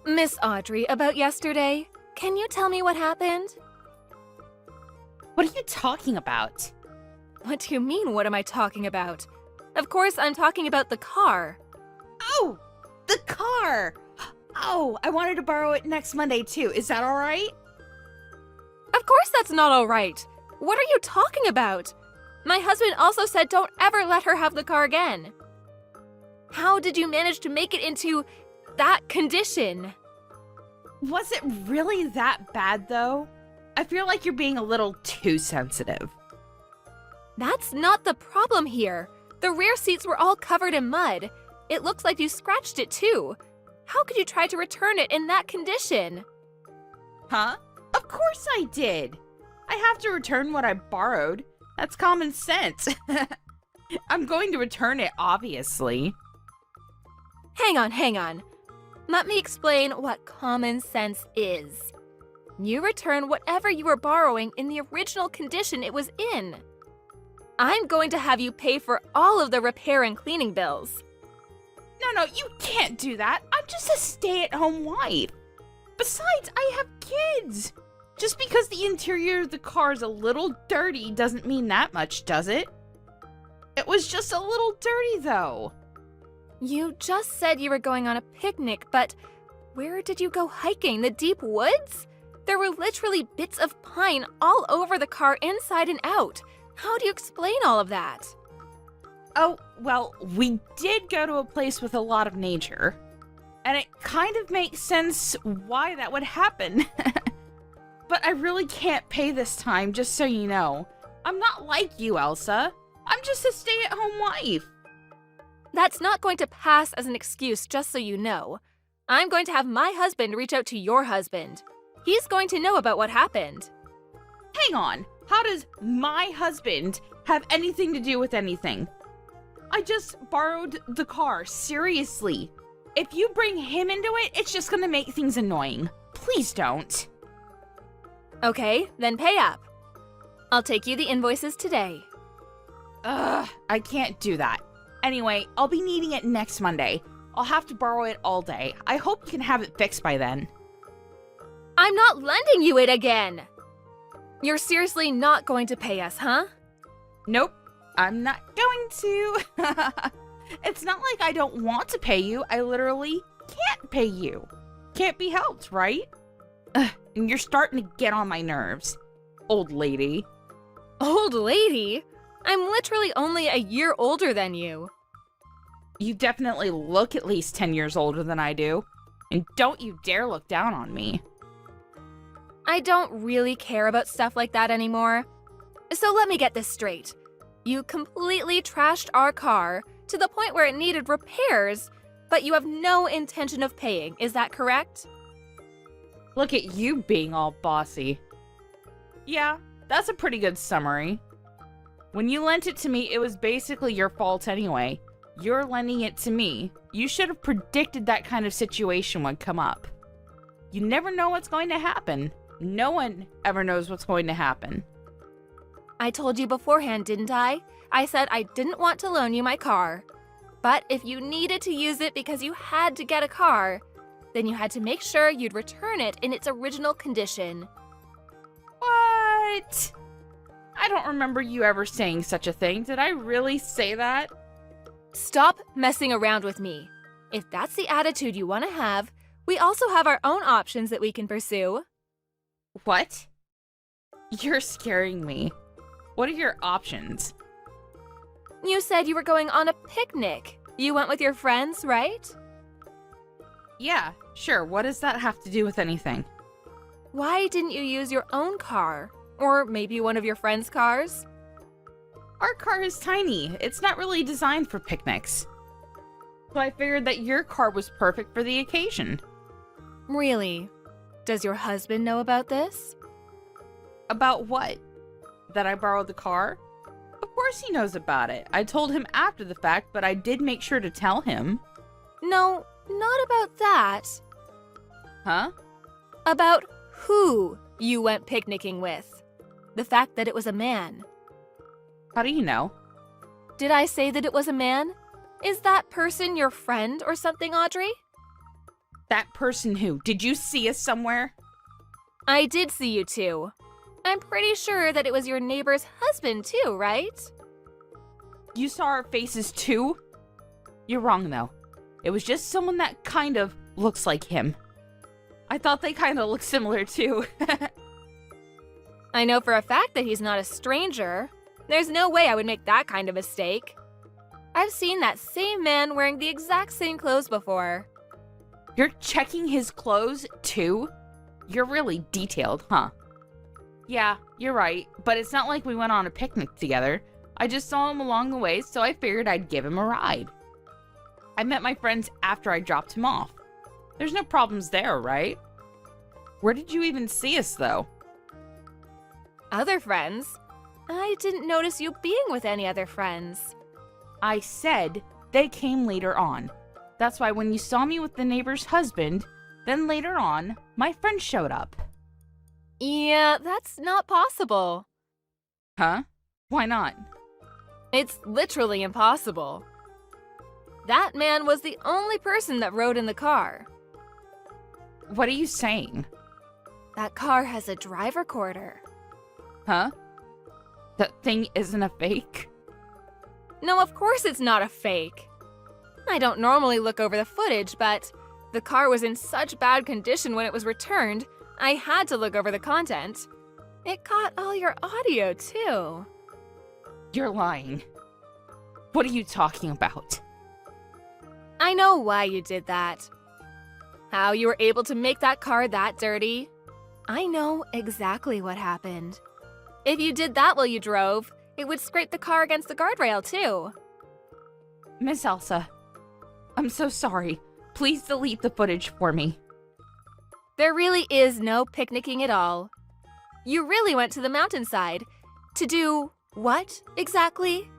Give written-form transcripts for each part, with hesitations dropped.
Miss Audrey, about yesterday, can you tell me what happened? What are you talking about? What do you mean, what am I talking about? Of course, I'm talking about the car. Oh, the car! Oh, I wanted to borrow it next Monday too. Is that all right? Of course that's not all right. What are you talking about? My husband also said don't ever let her have the car again. How did you manage to make it into that condition? Was it really that bad though? I feel like you're being a little too sensitive. That's not the problem here. The rear seats were all covered in mud. It looks like you scratched it too. How could you try to return it in that condition? Huh? Of course I did. I have to return what I borrowed. That's common sense. I'm going to return it, obviously. Hang on. Let me explain what common sense is. You return whatever you were borrowing in the original condition it was in. I'm going to have you pay for all of the repair and cleaning bills. No, you can't do that. I'm just a stay-at-home wife. Besides, I have kids. Just because the interior of the car is a little dirty doesn't mean that much, does it? It was just a little dirty, though. You just said you were going on a picnic, but where did you go hiking? The deep woods? There were literally bits of pine all over the car inside and out. How do you explain all of that? Oh, well, we did go to a place with a lot of nature. And it kind of makes sense why that would happen. But I really can't pay this time, just so you know. I'm not like you, Elsa. I'm just a stay-at-home wife. That's not going to pass as an excuse, just so you know. I'm going to have my husband reach out to your husband. He's going to know about what happened. Hang on. How does my husband have anything to do with anything? I just borrowed the car, seriously. If you bring him into it, it's just gonna make things annoying. Please don't. Okay, then pay up. I'll take you the invoices today. Ugh, I can't do that. Anyway, I'll be needing it next Monday. I'll have to borrow it all day. I hope you can have it fixed by then. I'm not lending you it again! You're seriously not going to pay us, huh? Nope, I'm not going to. It's not like I don't want to pay you. I literally can't pay you. Can't be helped, right? Ugh, and you're starting to get on my nerves, old lady. Old lady? I'm literally only a year older than you. You definitely look at least 10 years older than I do. And don't you dare look down on me. I don't really care about stuff like that anymore. So let me get this straight. You completely trashed our car to the point where it needed repairs, but you have no intention of paying, is that correct? Look at you being all bossy. Yeah, that's a pretty good summary. When you lent it to me, it was basically your fault anyway. You're lending it to me. You should have predicted that kind of situation would come up. You never know what's going to happen. No one ever knows what's going to happen. I told you beforehand, didn't I? I said I didn't want to loan you my car. But if you needed to use it because you had to get a car, then you had to make sure you'd return it in its original condition. What? I don't remember you ever saying such a thing. Did I really say that? Stop messing around with me. If that's the attitude you want to have, we also have our own options that we can pursue. What? You're scaring me. What are your options? You said you were going on a picnic. You went with your friends, right? Yeah, sure. What does that have to do with anything? Why didn't you use your own car? Or maybe one of your friends' cars? Our car is tiny. It's not really designed for picnics. So I figured that your car was perfect for the occasion. Really? Does your husband know about this? About what? That I borrowed the car? Of course he knows about it. I told him after the fact, but I did make sure to tell him. No, not about that. Huh? About who you went picnicking with. The fact that it was a man. How do you know? Did I say that it was a man? Is that person your friend or something, Audrey? That person who? Did you see us somewhere? I did see you two. I'm pretty sure that it was your neighbor's husband too, right? You saw our faces too? You're wrong though. It was just someone that kind of looks like him. I thought they kind of looked similar too. I know for a fact that he's not a stranger. There's no way I would make that kind of mistake. I've seen that same man wearing the exact same clothes before. You're checking his clothes too? You're really detailed, huh? Yeah, you're right, but it's not like we went on a picnic together. I just saw him along the way, so I figured I'd give him a ride. I met my friends after I dropped him off. There's no problems there, right? Where did you even see us, though? Other friends? I didn't notice you being with any other friends. I said they came later on. That's why when you saw me with the neighbor's husband, then later on, my friend showed up. Yeah, that's not possible. Huh? Why not? It's literally impossible. That man was the only person that rode in the car. What are you saying? That car has a drive recorder. Huh? That thing isn't a fake? No, of course it's not a fake. I don't normally look over the footage, but the car was in such bad condition when it was returned, I had to look over the content. It caught all your audio, too. You're lying. What are you talking about? I know why you did that. How you were able to make that car that dirty. I know exactly what happened. If you did that while you drove, it would scrape the car against the guardrail, too. Miss Elsa, I'm so sorry. Please delete the footage for me. There really is no picnicking at all. You really went to the mountainside. To do what, exactly?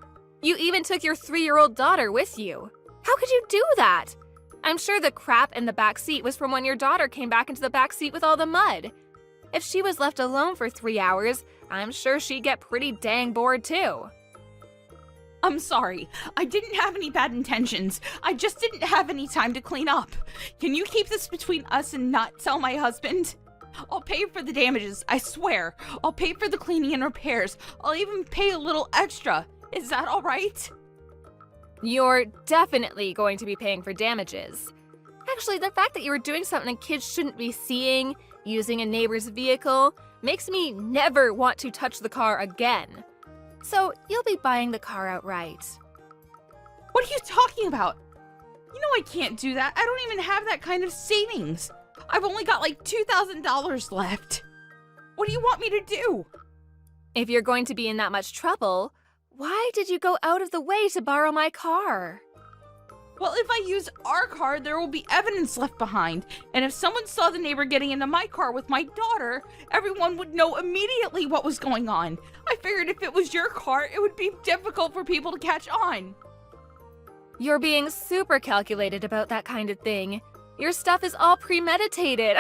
You even took your 3-year-old daughter with you. How could you do that? I'm sure the crap in the back seat was from when your daughter came back into the back seat with all the mud. If she was left alone for 3 hours, I'm sure she'd get pretty dang bored too. I'm sorry. I didn't have any bad intentions. I just didn't have any time to clean up. Can you keep this between us and not tell my husband? I'll pay for the damages, I swear. I'll pay for the cleaning and repairs. I'll even pay a little extra. Is that all right? You're definitely going to be paying for damages. Actually, the fact that you were doing something kids shouldn't be seeing, using a neighbor's vehicle, makes me never want to touch the car again. So you'll be buying the car outright. What are you talking about? You know I can't do that. I don't even have that kind of savings. I've only got like $2,000 left. What do you want me to do? If you're going to be in that much trouble, why did you go out of the way to borrow my car? Well, if I use our car, there will be evidence left behind. And if someone saw the neighbor getting into my car with my daughter, everyone would know immediately what was going on. I figured if it was your car, it would be difficult for people to catch on. You're being super calculated about that kind of thing. Your stuff is all premeditated.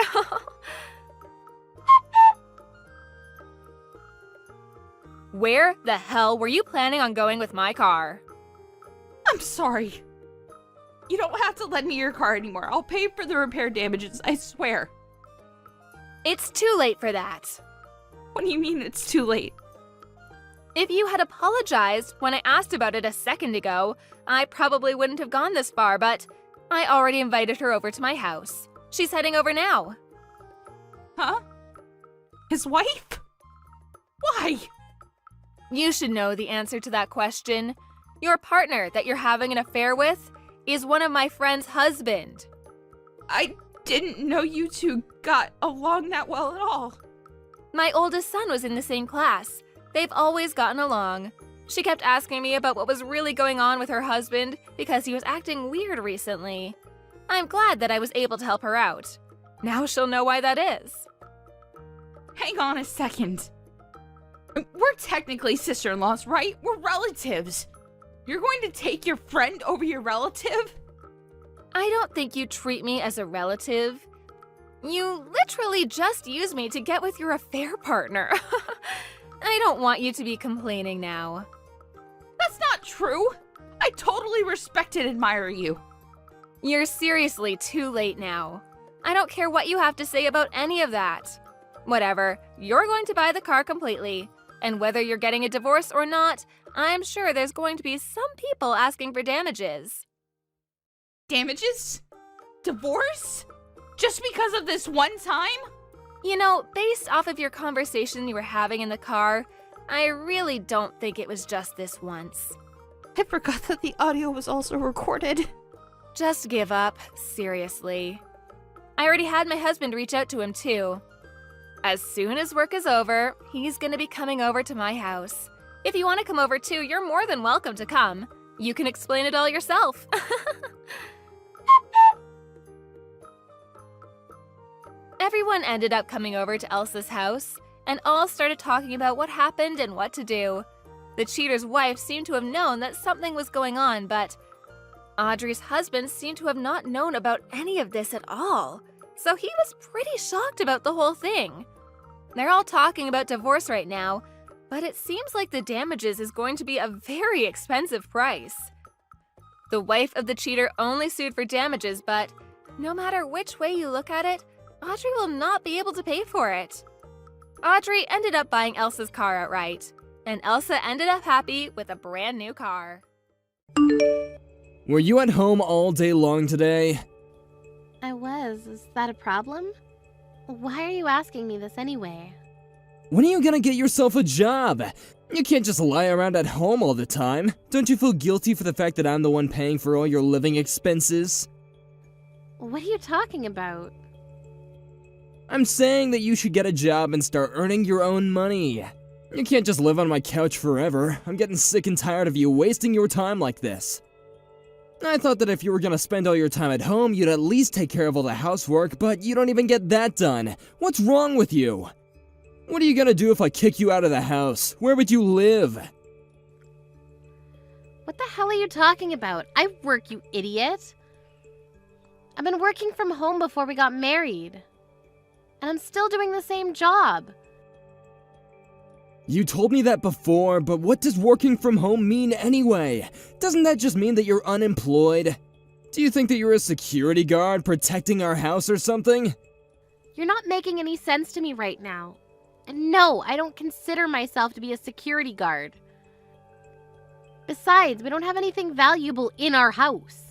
Where the hell were you planning on going with my car? I'm sorry. You don't have to lend me your car anymore. I'll pay for the repair damages, I swear. It's too late for that. What do you mean it's too late? If you had apologized when I asked about it a second ago, I probably wouldn't have gone this far, but I already invited her over to my house. She's heading over now. Huh? His wife? Why? You should know the answer to that question. Your partner that you're having an affair with is one of my friend's husband. I didn't know you two got along that well at all. My oldest son was in the same class. They've always gotten along. She kept asking me about what was really going on with her husband because he was acting weird recently. I'm glad that I was able to help her out. Now she'll know why that is. Hang on a second. We're technically sister-in-laws, right? We're relatives. You're going to take your friend over your relative? I don't think you treat me as a relative. You literally just use me to get with your affair partner. I don't want you to be complaining now. That's not true. I totally respect and admire you. You're seriously too late now. I don't care what you have to say about any of that. Whatever, you're going to buy the car completely. And whether you're getting a divorce or not, I'm sure there's going to be some people asking for damages. Damages? Divorce? Just because of this one time? You know, based off of your conversation you were having in the car, I really don't think it was just this once. I forgot that the audio was also recorded. Just give up, seriously. I already had my husband reach out to him too. As soon as work is over, he's gonna be coming over to my house. If you want to come over too, you're more than welcome to come. You can explain it all yourself. Everyone ended up coming over to Elsa's house, and all started talking about what happened and what to do. The cheater's wife seemed to have known that something was going on, but Audrey's husband seemed to have not known about any of this at all, so he was pretty shocked about the whole thing. They're all talking about divorce right now, but it seems like the damages is going to be a very expensive price. The wife of the cheater only sued for damages, but no matter which way you look at it, Audrey will not be able to pay for it. Audrey ended up buying Elsa's car outright, and Elsa ended up happy with a brand new car. Were you at home all day long today? I was. Is that a problem? Why are you asking me this anyway? When are you gonna get yourself a job? You can't just lie around at home all the time. Don't you feel guilty for the fact that I'm the one paying for all your living expenses? What are you talking about? I'm saying that you should get a job and start earning your own money. You can't just live on my couch forever. I'm getting sick and tired of you wasting your time like this. I thought that if you were gonna spend all your time at home, you'd at least take care of all the housework, but you don't even get that done. What's wrong with you? What are you gonna do if I kick you out of the house? Where would you live? What the hell are you talking about? I work, you idiot. I've been working from home before we got married. And I'm still doing the same job. You told me that before, but what does working from home mean anyway? Doesn't that just mean that you're unemployed? Do you think that you're a security guard protecting our house or something? You're not making any sense to me right now. And no, I don't consider myself to be a security guard. Besides, we don't have anything valuable in our house.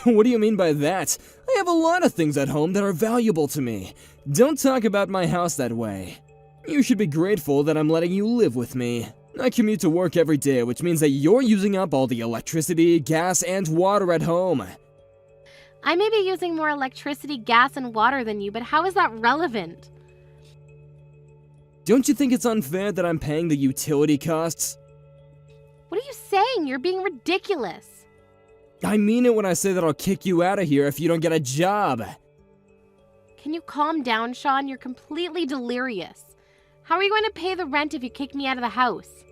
What do you mean by that? I have a lot of things at home that are valuable to me. Don't talk about my house that way. You should be grateful that I'm letting you live with me. I commute to work every day, which means that you're using up all the electricity, gas, and water at home. I may be using more electricity, gas, and water than you, but how is that relevant? Don't you think it's unfair that I'm paying the utility costs? What are you saying? You're being ridiculous. I mean it when I say that I'll kick you out of here if you don't get a job. Can you calm down, Sean? You're completely delirious. How are you going to pay the rent if you kick me out of the house?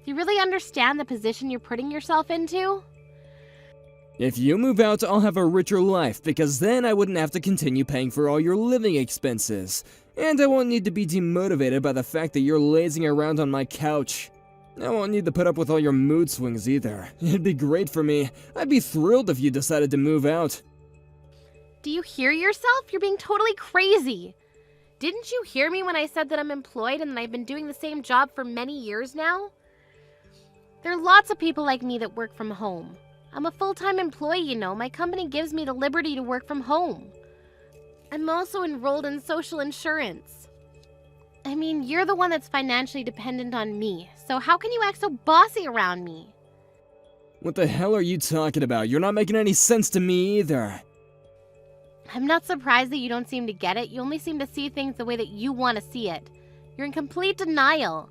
Do you really understand the position you're putting yourself into? If you move out, I'll have a richer life, because then I wouldn't have to continue paying for all your living expenses. And I won't need to be demotivated by the fact that you're lazing around on my couch. I won't need to put up with all your mood swings either. It'd be great for me. I'd be thrilled if you decided to move out. Do you hear yourself? You're being totally crazy. Didn't you hear me when I said that I'm employed and that I've been doing the same job for many years now? There are lots of people like me that work from home. I'm a full-time employee, you know. My company gives me the liberty to work from home. I'm also enrolled in social insurance. I mean, you're the one that's financially dependent on me, so how can you act so bossy around me? What the hell are you talking about? You're not making any sense to me either. I'm not surprised that you don't seem to get it. You only seem to see things the way that you want to see it. You're in complete denial.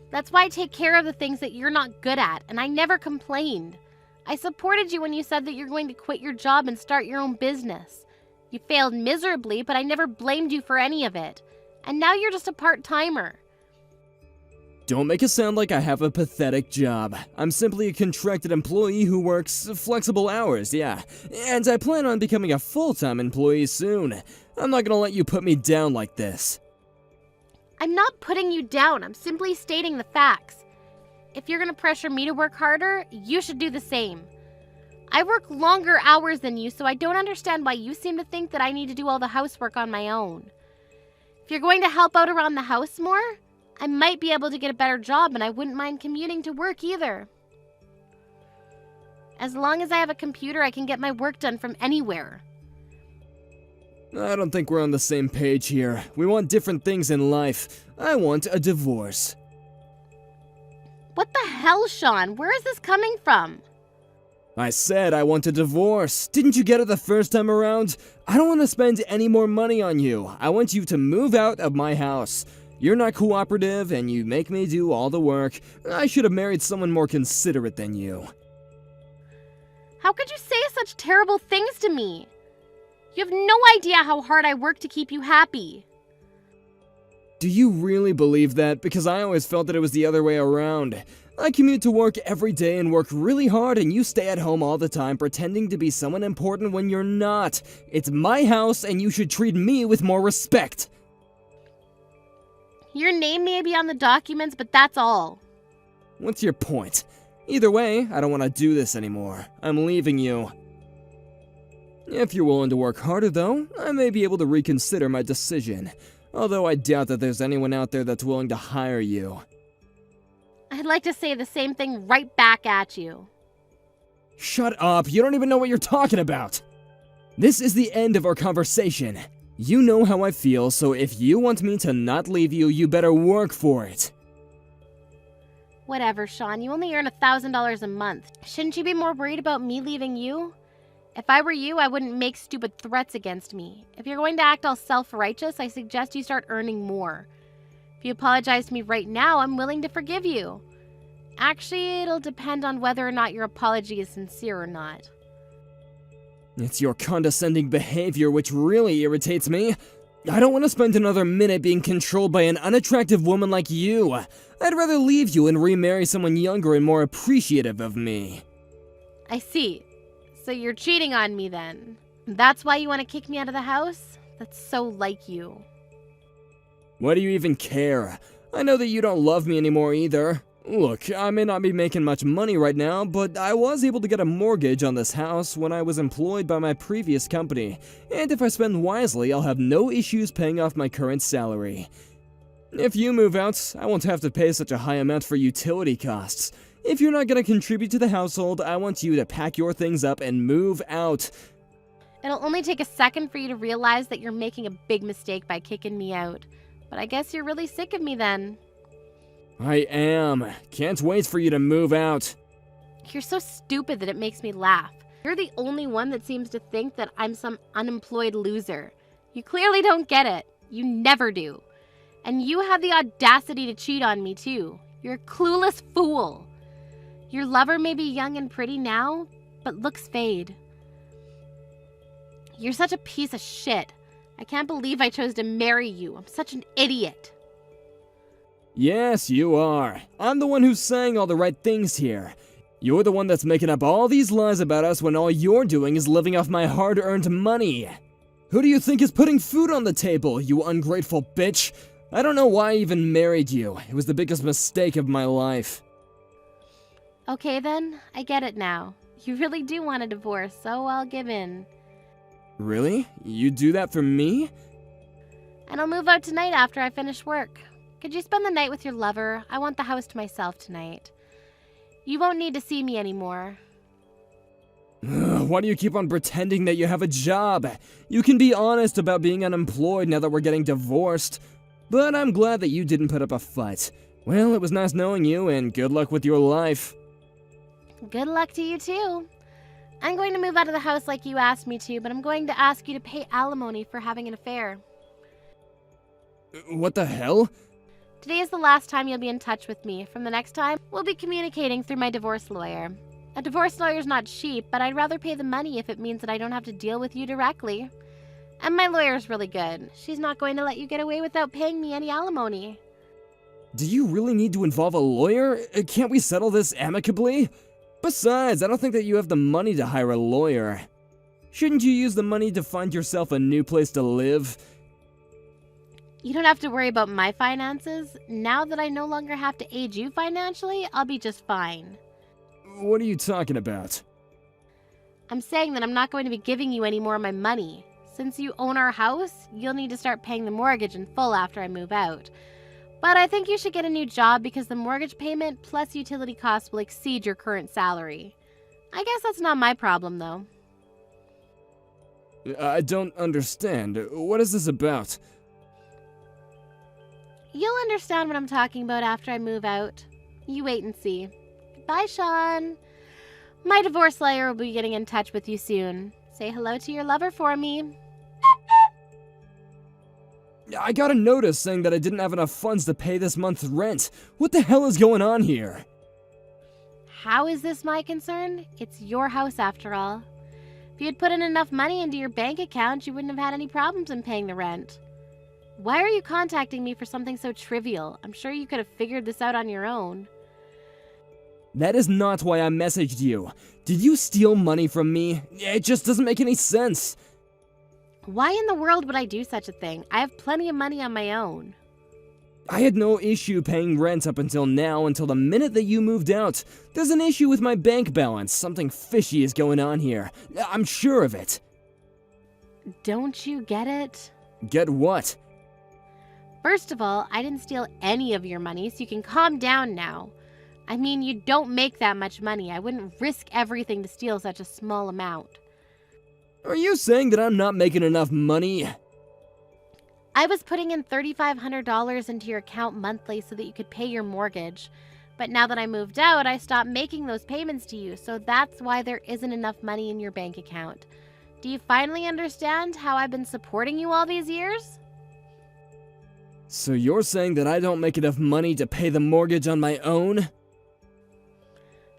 That's why I take care of the things that you're not good at, and I never complained. I supported you when you said that you're going to quit your job and start your own business. You failed miserably, but I never blamed you for any of it. And now you're just a part-timer. Don't make it sound like I have a pathetic job. I'm simply a contracted employee who works flexible hours, yeah. And I plan on becoming a full-time employee soon. I'm not gonna let you put me down like this. I'm not putting you down. I'm simply stating the facts. If you're going to pressure me to work harder, you should do the same. I work longer hours than you, so I don't understand why you seem to think that I need to do all the housework on my own. If you're going to help out around the house more, I might be able to get a better job, and I wouldn't mind commuting to work either. As long as I have a computer, I can get my work done from anywhere. I don't think we're on the same page here. We want different things in life. I want a divorce. What the hell, Sean? Where is this coming from? I said I want a divorce. Didn't you get it the first time around? I don't want to spend any more money on you. I want you to move out of my house. You're not cooperative and you make me do all the work. I should have married someone more considerate than you. How could you say such terrible things to me? You have no idea how hard I work to keep you happy. Do you really believe that? Because I always felt that it was the other way around. I commute to work every day and work really hard, and you stay at home all the time pretending to be someone important when you're not. It's my house and you should treat me with more respect. Your name may be on the documents, but that's all. What's your point? Either way, I don't want to do this anymore. I'm leaving you. If you're willing to work harder, though, I may be able to reconsider my decision. Although I doubt that there's anyone out there that's willing to hire you. I'd like to say the same thing right back at you. Shut up, you don't even know what you're talking about! This is the end of our conversation. You know how I feel, so if you want me to not leave you, you better work for it. Whatever, Sean. You only earn $1,000 a month. Shouldn't you be more worried about me leaving you? If I were you, I wouldn't make stupid threats against me. If you're going to act all self-righteous, I suggest you start earning more. If you apologize to me right now, I'm willing to forgive you. Actually, it'll depend on whether or not your apology is sincere or not. It's your condescending behavior which really irritates me. I don't want to spend another minute being controlled by an unattractive woman like you. I'd rather leave you and remarry someone younger and more appreciative of me. I see. So you're cheating on me then. That's why you want to kick me out of the house? That's so like you. Why do you even care? I know that you don't love me anymore either. Look, I may not be making much money right now, but I was able to get a mortgage on this house when I was employed by my previous company, and if I spend wisely, I'll have no issues paying off my current salary. If you move out, I won't have to pay such a high amount for utility costs. If you're not going to contribute to the household, I want you to pack your things up and move out. It'll only take a second for you to realize that you're making a big mistake by kicking me out. But I guess you're really sick of me then. I am. Can't wait for you to move out. You're so stupid that it makes me laugh. You're the only one that seems to think that I'm some unemployed loser. You clearly don't get it. You never do. And you have the audacity to cheat on me too. You're a clueless fool. Your lover may be young and pretty now, but looks fade. You're such a piece of shit. I can't believe I chose to marry you. I'm such an idiot. Yes, you are. I'm the one who's saying all the right things here. You're the one that's making up all these lies about us when all you're doing is living off my hard-earned money. Who do you think is putting food on the table, you ungrateful bitch? I don't know why I even married you. It was the biggest mistake of my life. Okay then, I get it now. You really do want a divorce, so I'll give in. Really? You do that for me? And I'll move out tonight after I finish work. Could you spend the night with your lover? I want the house to myself tonight. You won't need to see me anymore. Why do you keep on pretending that you have a job? You can be honest about being unemployed now that we're getting divorced. But I'm glad that you didn't put up a fight. Well, it was nice knowing you, and good luck with your life. Good luck to you too. I'm going to move out of the house like you asked me to, but I'm going to ask you to pay alimony for having an affair. What the hell? Today is the last time you'll be in touch with me. From the next time, we'll be communicating through my divorce lawyer. A divorce lawyer's not cheap, but I'd rather pay the money if it means that I don't have to deal with you directly. And my lawyer's really good. She's not going to let you get away without paying me any alimony. Do you really need to involve a lawyer? Can't we settle this amicably? Besides, I don't think that you have the money to hire a lawyer. Shouldn't you use the money to find yourself a new place to live? You don't have to worry about my finances. Now that I no longer have to aid you financially, I'll be just fine. What are you talking about? I'm saying that I'm not going to be giving you any more of my money. Since you own our house, you'll need to start paying the mortgage in full after I move out. But I think you should get a new job because the mortgage payment plus utility costs will exceed your current salary. I guess that's not my problem, though. I don't understand. What is this about? You'll understand what I'm talking about after I move out. You wait and see. Goodbye, Sean. My divorce lawyer will be getting in touch with you soon. Say hello to your lover for me. I got a notice saying that I didn't have enough funds to pay this month's rent. What the hell is going on here? How is this my concern? It's your house after all. If you had put in enough money into your bank account, you wouldn't have had any problems in paying the rent. Why are you contacting me for something so trivial? I'm sure you could have figured this out on your own. That is not why I messaged you. Did you steal money from me? It just doesn't make any sense. Why in the world would I do such a thing? I have plenty of money on my own. I had no issue paying rent up until now, until the minute that you moved out. There's an issue with my bank balance. Something fishy is going on here. I'm sure of it. Don't you get it? Get what? First of all, I didn't steal any of your money, so you can calm down now. I mean, you don't make that much money. I wouldn't risk everything to steal such a small amount. Are you saying that I'm not making enough money? I was putting in $3,500 into your account monthly so that you could pay your mortgage. But now that I moved out, I stopped making those payments to you, so that's why there isn't enough money in your bank account. Do you finally understand how I've been supporting you all these years? So you're saying that I don't make enough money to pay the mortgage on my own?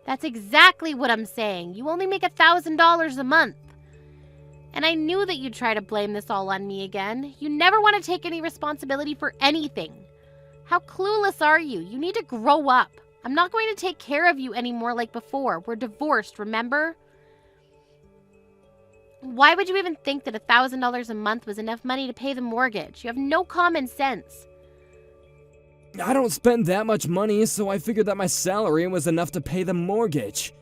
That's exactly what I'm saying. You only make $1,000 a month. And I knew that you'd try to blame this all on me again. You never want to take any responsibility for anything. How clueless are you? You need to grow up. I'm not going to take care of you anymore like before. We're divorced, remember? Why would you even think that $1,000 a month was enough money to pay the mortgage? You have no common sense. I don't spend that much money, so I figured that my salary was enough to pay the mortgage.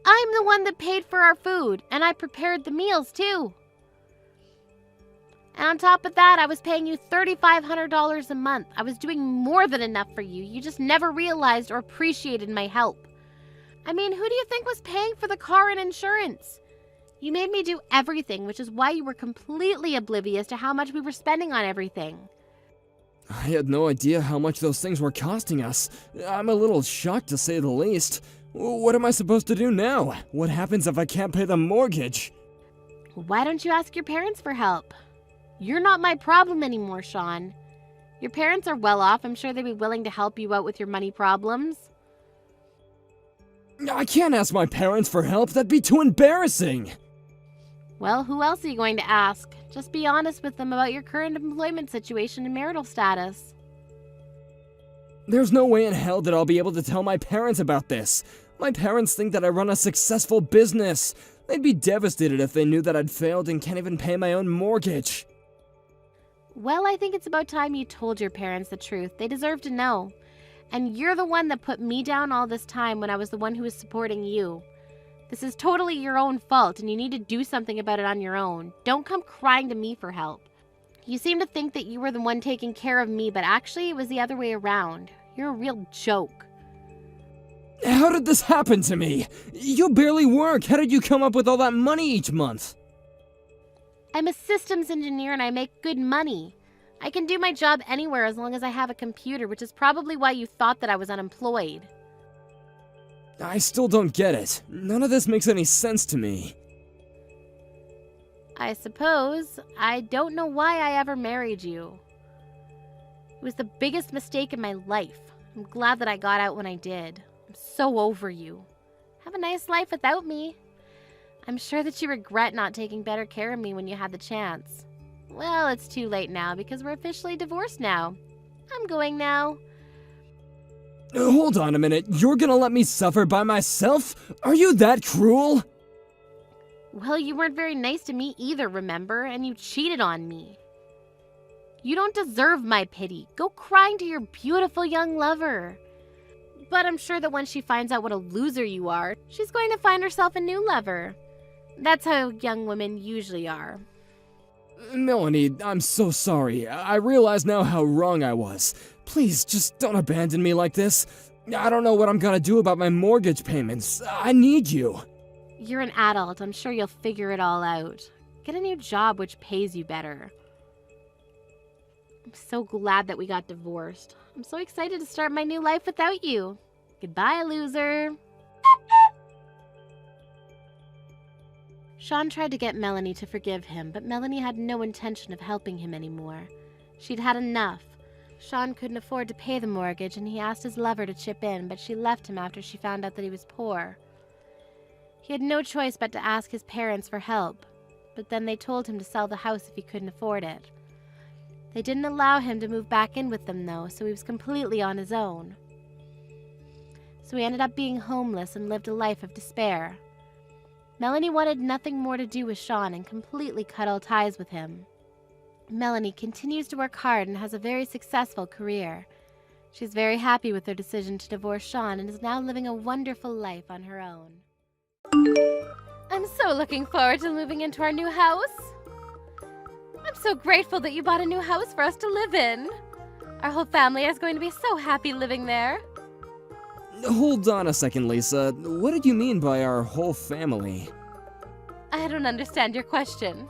I'm the one that paid for our food, and I prepared the meals too. And on top of that, I was paying you $3,500 a month. I was doing more than enough for you. You just never realized or appreciated my help. I mean, who do you think was paying for the car and insurance? You made me do everything, which is why you were completely oblivious to how much we were spending on everything. I had no idea how much those things were costing us. I'm a little shocked to say the least. What am I supposed to do now? What happens if I can't pay the mortgage? Why don't you ask your parents for help? You're not my problem anymore, Sean. Your parents are well off. I'm sure they'd be willing to help you out with your money problems. I can't ask my parents for help. That'd be too embarrassing. Well, who else are you going to ask? Just be honest with them about your current employment situation and marital status. There's no way in hell that I'll be able to tell my parents about this. My parents think that I run a successful business. They'd be devastated if they knew that I'd failed and can't even pay my own mortgage. Well, I think it's about time you told your parents the truth. They deserve to know. And you're the one that put me down all this time when I was the one who was supporting you. This is totally your own fault, and you need to do something about it on your own. Don't come crying to me for help. You seem to think that you were the one taking care of me, but actually it was the other way around. You're a real joke. How did this happen to me? You barely work. How did you come up with all that money each month? I'm a systems engineer and I make good money. I can do my job anywhere as long as I have a computer, which is probably why you thought that I was unemployed. I still don't get it. None of this makes any sense to me. I suppose. I don't know why I ever married you. It was the biggest mistake in my life. I'm glad that I got out when I did. I'm so over you. Have a nice life without me. I'm sure that you regret not taking better care of me when you had the chance. Well, it's too late now because we're officially divorced now. I'm going now. Hold on a minute. You're gonna let me suffer by myself? Are you that cruel? Well, you weren't very nice to me either, remember? And you cheated on me. You don't deserve my pity. Go crying to your beautiful young lover. But I'm sure that when she finds out what a loser you are, she's going to find herself a new lover. That's how young women usually are. Melanie, I'm so sorry. I realize now how wrong I was. Please, just don't abandon me like this. I don't know what I'm gonna do about my mortgage payments. I need you. You're an adult. I'm sure you'll figure it all out. Get a new job which pays you better. I'm so glad that we got divorced. I'm so excited to start my new life without you. Goodbye, loser. Sean tried to get Melanie to forgive him, but Melanie had no intention of helping him anymore. She'd had enough. Sean couldn't afford to pay the mortgage, and he asked his lover to chip in, but she left him after she found out that he was poor. He had no choice but to ask his parents for help, but then they told him to sell the house if he couldn't afford it. They didn't allow him to move back in with them, though, so he was completely on his own. So he ended up being homeless and lived a life of despair. Melanie wanted nothing more to do with Sean and completely cut all ties with him. Melanie continues to work hard and has a very successful career. She's very happy with her decision to divorce Sean and is now living a wonderful life on her own. I'm so looking forward to moving into our new house. I'm so grateful that you bought a new house for us to live in. Our whole family is going to be so happy living there. Hold on a second, Lisa. What did you mean by our whole family? I don't understand your question.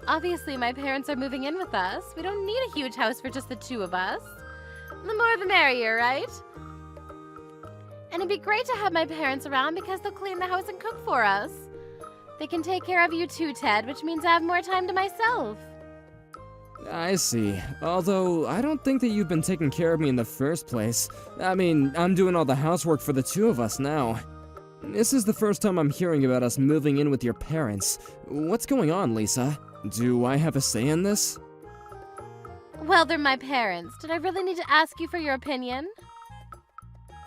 Obviously, my parents are moving in with us. We don't need a huge house for just the two of us. The more the merrier, right? And it'd be great to have my parents around because they'll clean the house and cook for us. They can take care of you too, Ted, which means I have more time to myself. I see. Although, I don't think that you've been taking care of me in the first place. I mean, I'm doing all the housework for the two of us now. This is the first time I'm hearing about us moving in with your parents. What's going on, Lisa? Do I have a say in this? Well, they're my parents. Did I really need to ask you for your opinion?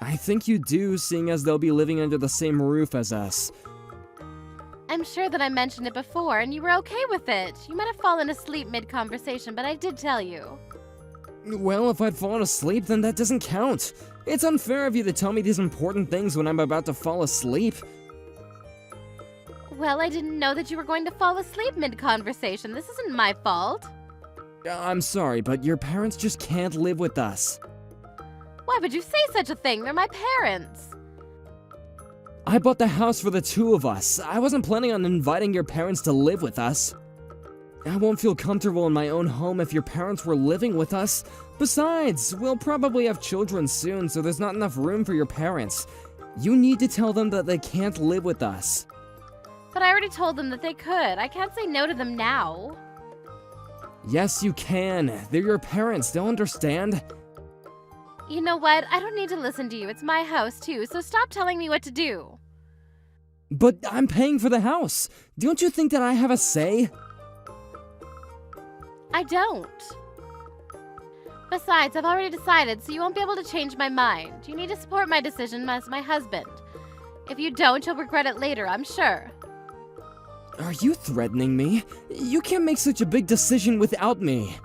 I think you do, seeing as they'll be living under the same roof as us. I'm sure that I mentioned it before, and you were okay with it. You might have fallen asleep mid-conversation, but I did tell you. Well, if I'd fallen asleep, then that doesn't count. It's unfair of you to tell me these important things when I'm about to fall asleep. Well, I didn't know that you were going to fall asleep mid-conversation. This isn't my fault. I'm sorry, but your parents just can't live with us. Why would you say such a thing? They're my parents. I bought the house for the two of us. I wasn't planning on inviting your parents to live with us. I won't feel comfortable in my own home if your parents were living with us. Besides, we'll probably have children soon, so there's not enough room for your parents. You need to tell them that they can't live with us. But I already told them that they could. I can't say no to them now. Yes, you can. They're your parents. They'll understand. You know what? I don't need to listen to you. It's my house, too, so stop telling me what to do. But I'm paying for the house. Don't you think that I have a say? I don't. Besides, I've already decided, so you won't be able to change my mind. You need to support my decision as my husband. If you don't, you'll regret it later, I'm sure. Are you threatening me? You can't make such a big decision without me.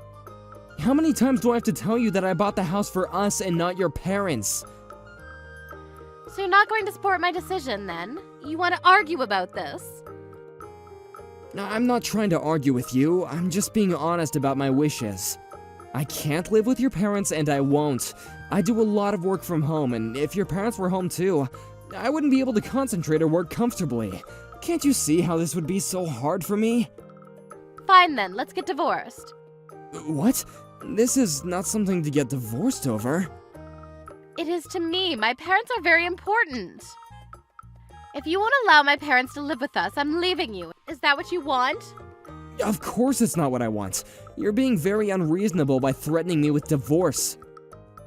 How many times do I have to tell you that I bought the house for us and not your parents? So you're not going to support my decision, then? You want to argue about this? I'm not trying to argue with you. I'm just being honest about my wishes. I can't live with your parents, and I won't. I do a lot of work from home, and if your parents were home too, I wouldn't be able to concentrate or work comfortably. Can't you see how this would be so hard for me? Fine then, let's get divorced. What? This is not something to get divorced over. It is to me. My parents are very important. If you won't allow my parents to live with us, I'm leaving you. Is that what you want? Of course it's not what I want. You're being very unreasonable by threatening me with divorce.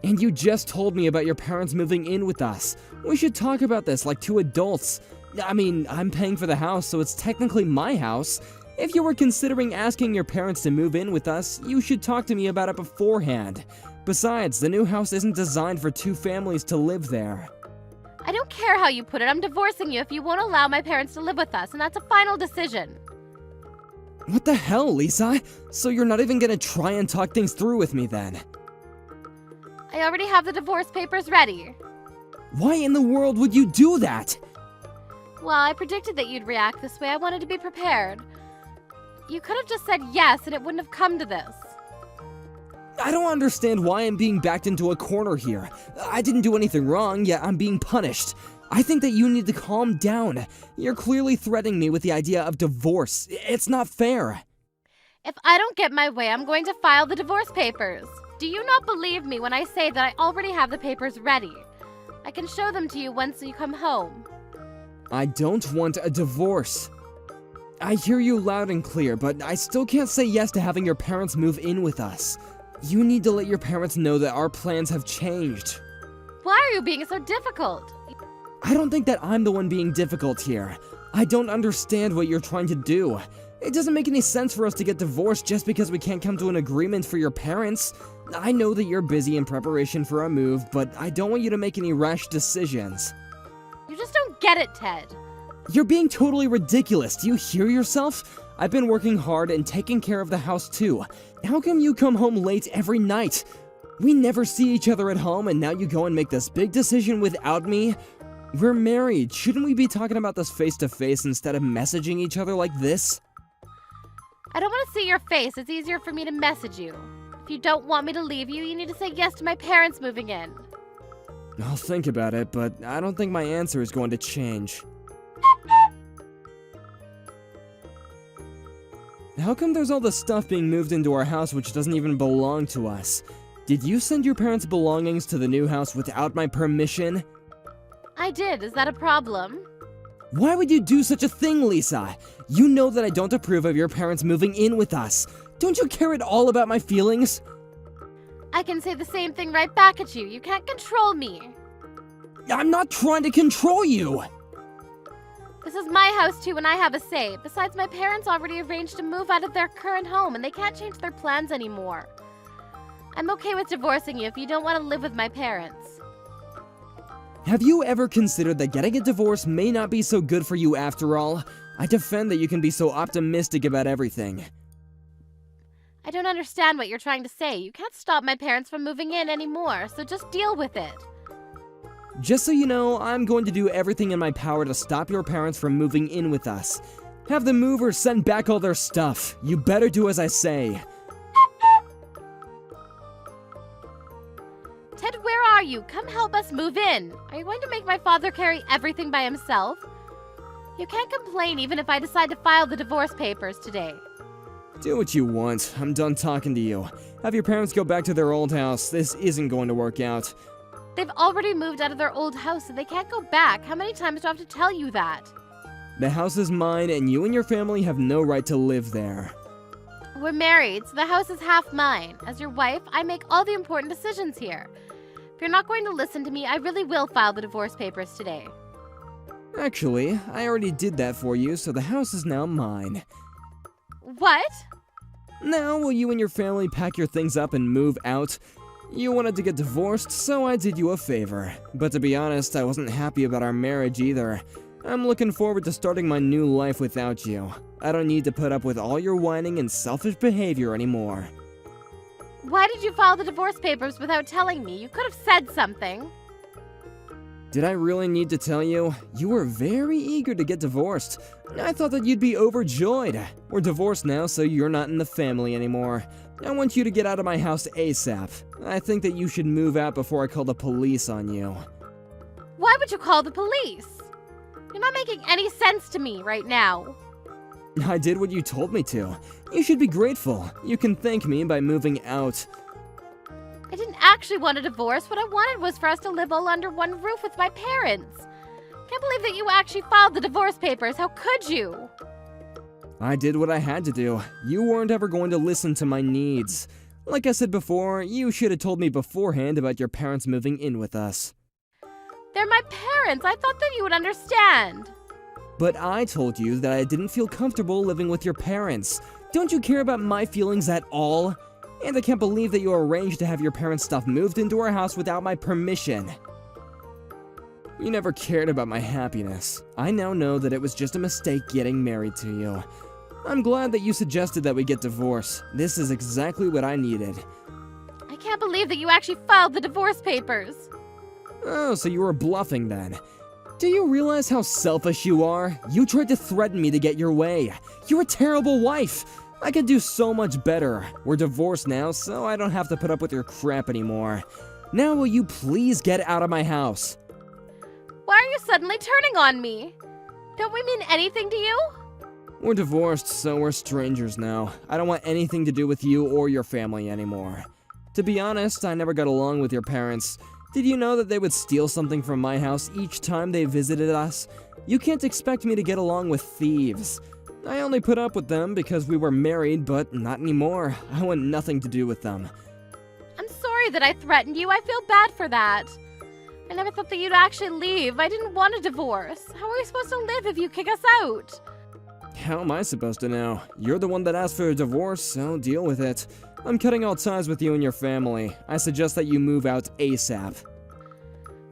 And you just told me about your parents moving in with us. We should talk about this like two adults. I mean, I'm paying for the house, so it's technically my house. If you were considering asking your parents to move in with us, you should talk to me about it beforehand. Besides, the new house isn't designed for two families to live there. I don't care how you put it. I'm divorcing you if you won't allow my parents to live with us, and that's a final decision. What the hell, Lisa? So you're not even gonna try and talk things through with me then? I already have the divorce papers ready. Why in the world would you do that? Well, I predicted that you'd react this way. I wanted to be prepared. You could have just said yes and it wouldn't have come to this. I don't understand why I'm being backed into a corner here. I didn't do anything wrong, yet I'm being punished. I think that you need to calm down. You're clearly threatening me with the idea of divorce. It's not fair. If I don't get my way, I'm going to file the divorce papers. Do you not believe me when I say that I already have the papers ready? I can show them to you once you come home. I don't want a divorce. I hear you loud and clear, but I still can't say yes to having your parents move in with us. You need to let your parents know that our plans have changed. Why are you being so difficult? I don't think that I'm the one being difficult here. I don't understand what you're trying to do. It doesn't make any sense for us to get divorced just because we can't come to an agreement for your parents. I know that you're busy in preparation for a move, but I don't want you to make any rash decisions. You just don't get it, Ted. You're being totally ridiculous. Do you hear yourself? I've been working hard and taking care of the house too. How come you come home late every night? We never see each other at home and now you go and make this big decision without me? We're married. Shouldn't we be talking about this face to face instead of messaging each other like this? I don't want to see your face. It's easier for me to message you. If you don't want me to leave you, you need to say yes to my parents moving in. I'll think about it, but I don't think my answer is going to change. How come there's all this stuff being moved into our house which doesn't even belong to us? Did you send your parents' belongings to the new house without my permission? I did. Is that a problem? Why would you do such a thing, Lisa? You know that I don't approve of your parents moving in with us. Don't you care at all about my feelings? I can say the same thing right back at you. You can't control me. I'm not trying to control you! This is my house too and I have a say. Besides, my parents already arranged to move out of their current home and they can't change their plans anymore. I'm okay with divorcing you if you don't want to live with my parents. Have you ever considered that getting a divorce may not be so good for you after all? I defend that you can be so optimistic about everything. I don't understand what you're trying to say. You can't stop my parents from moving in anymore, so just deal with it. Just so you know, I'm going to do everything in my power to stop your parents from moving in with us. Have the movers send back all their stuff. You better do as I say. Ted, where are you? Come help us move in. Are you going to make my father carry everything by himself? You can't complain even if I decide to file the divorce papers today. Do what you want. I'm done talking to you. Have your parents go back to their old house. This isn't going to work out. They've already moved out of their old house and they can't go back. How many times do I have to tell you that? The house is mine and you and your family have no right to live there. We're married, so the house is half mine. As your wife, I make all the important decisions here. If you're not going to listen to me, I really will file the divorce papers today. Actually, I already did that for you, so the house is now mine. What? Now, will you and your family pack your things up and move out? You wanted to get divorced, so I did you a favor. But to be honest, I wasn't happy about our marriage either. I'm looking forward to starting my new life without you. I don't need to put up with all your whining and selfish behavior anymore. Why did you file the divorce papers without telling me? You could have said something. Did I really need to tell you? You were very eager to get divorced. I thought that you'd be overjoyed. We're divorced now, so you're not in the family anymore. I want you to get out of my house ASAP. I think that you should move out before I call the police on you. Why would you call the police? You're not making any sense to me right now. I did what you told me to. You should be grateful. You can thank me by moving out. I didn't actually want a divorce. What I wanted was for us to live all under one roof with my parents. Can't believe that you actually filed the divorce papers. How could you? I did what I had to do. You weren't ever going to listen to my needs. Like I said before, you should have told me beforehand about your parents moving in with us. They're my parents. I thought that you would understand. But I told you that I didn't feel comfortable living with your parents. Don't you care about my feelings at all? And I can't believe that you arranged to have your parents' stuff moved into our house without my permission. You never cared about my happiness. I now know that it was just a mistake getting married to you. I'm glad that you suggested that we get divorced. This is exactly what I needed. I can't believe that you actually filed the divorce papers. Oh, so you were bluffing then. Do you realize how selfish you are? You tried to threaten me to get your way. You're a terrible wife. I could do so much better. We're divorced now, so I don't have to put up with your crap anymore. Now will you please get out of my house? Why are you suddenly turning on me? Don't we mean anything to you? We're divorced, so we're strangers now. I don't want anything to do with you or your family anymore. To be honest, I never got along with your parents. Did you know that they would steal something from my house each time they visited us? You can't expect me to get along with thieves. I only put up with them because we were married, but not anymore. I want nothing to do with them. I'm sorry that I threatened you. I feel bad for that. I never thought that you'd actually leave. I didn't want a divorce. How are we supposed to live if you kick us out? How am I supposed to know? You're the one that asked for a divorce, so deal with it. I'm cutting all ties with you and your family. I suggest that you move out ASAP.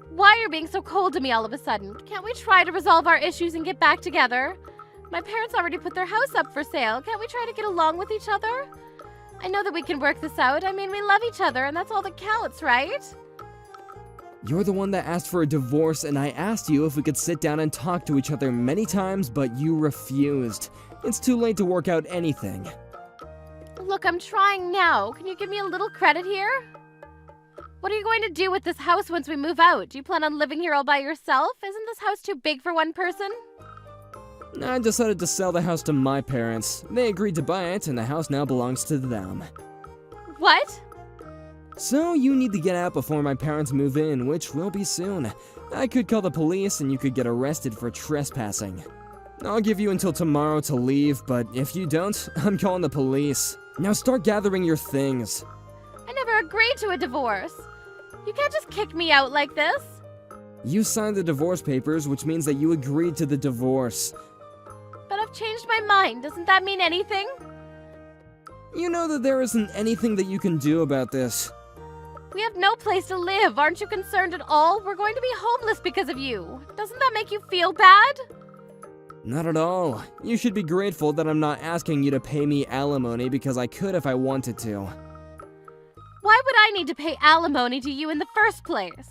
Why are you being so cold to me all of a sudden? Can't we try to resolve our issues and get back together? My parents already put their house up for sale. Can't we try to get along with each other? I know that we can work this out. I mean, we love each other, and that's all that counts, right? You're the one that asked for a divorce, and I asked you if we could sit down and talk to each other many times, but you refused. It's too late to work out anything. Look, I'm trying now. Can you give me a little credit here? What are you going to do with this house once we move out? Do you plan on living here all by yourself? Isn't this house too big for one person? I decided to sell the house to my parents. They agreed to buy it, and the house now belongs to them. What? So you need to get out before my parents move in, which will be soon. I could call the police and you could get arrested for trespassing. I'll give you until tomorrow to leave, but if you don't, I'm calling the police. Now start gathering your things. I never agreed to a divorce. You can't just kick me out like this. You signed the divorce papers, which means that you agreed to the divorce. But I've changed my mind. Doesn't that mean anything? You know that there isn't anything that you can do about this. We have no place to live. Aren't you concerned at all? We're going to be homeless because of you. Doesn't that make you feel bad? Not at all. You should be grateful that I'm not asking you to pay me alimony because I could if I wanted to. Why would I need to pay alimony to you in the first place?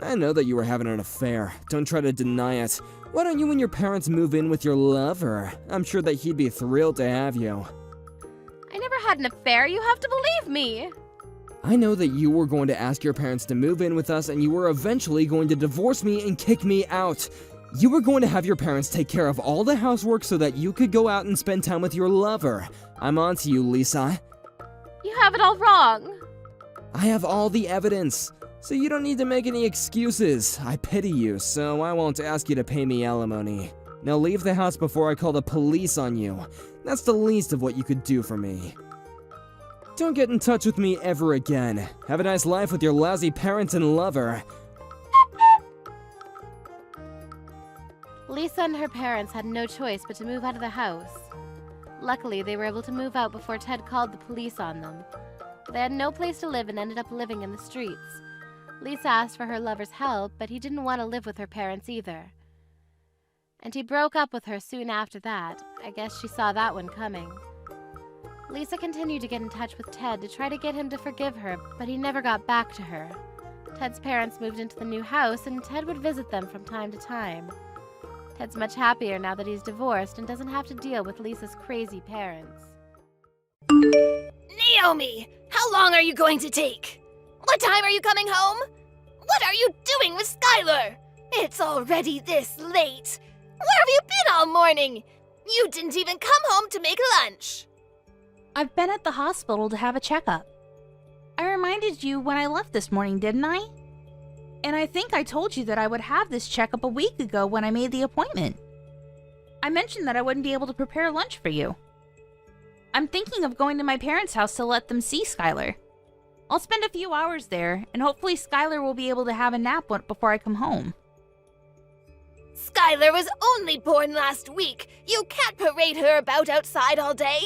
I know that you were having an affair. Don't try to deny it. Why don't you and your parents move in with your lover? I'm sure that he'd be thrilled to have you. I never had an affair. You have to believe me. I know that you were going to ask your parents to move in with us and you were eventually going to divorce me and kick me out. You were going to have your parents take care of all the housework so that you could go out and spend time with your lover. I'm on to you, Lisa. You have it all wrong. I have all the evidence, so you don't need to make any excuses. I pity you, so I won't ask you to pay me alimony. Now leave the house before I call the police on you. That's the least of what you could do for me. Don't get in touch with me ever again. Have a nice life with your lousy parents and lover. Lisa and her parents had no choice but to move out of the house. Luckily, they were able to move out before Ted called the police on them. They had no place to live and ended up living in the streets. Lisa asked for her lover's help, but he didn't want to live with her parents either. And he broke up with her soon after that. I guess she saw that one coming. Lisa continued to get in touch with Ted to try to get him to forgive her, but he never got back to her. Ted's parents moved into the new house, and Ted would visit them from time to time. Ted's much happier now that he's divorced and doesn't have to deal with Lisa's crazy parents. Naomi, how long are you going to take? What time are you coming home? What are you doing with Skylar? It's already this late. Where have you been all morning? You didn't even come home to make lunch. I've been at the hospital to have a checkup. I reminded you when I left this morning, didn't I? And I think I told you that I would have this checkup a week ago when I made the appointment. I mentioned that I wouldn't be able to prepare lunch for you. I'm thinking of going to my parents' house to let them see Skylar. I'll spend a few hours there, and hopefully Skylar will be able to have a nap before I come home. Skylar was only born last week. You can't parade her about outside all day.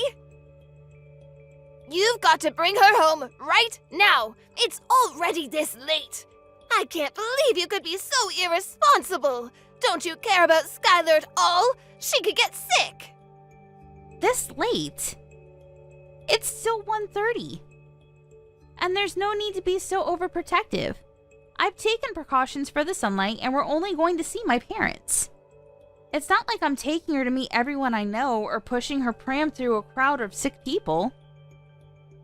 You've got to bring her home right now. It's already this late. I can't believe you could be so irresponsible. Don't you care about Skylar at all? She could get sick. This late? It's still 1:30. And there's no need to be so overprotective. I've taken precautions for the sunlight and we're only going to see my parents. It's not like I'm taking her to meet everyone I know or pushing her pram through a crowd of sick people.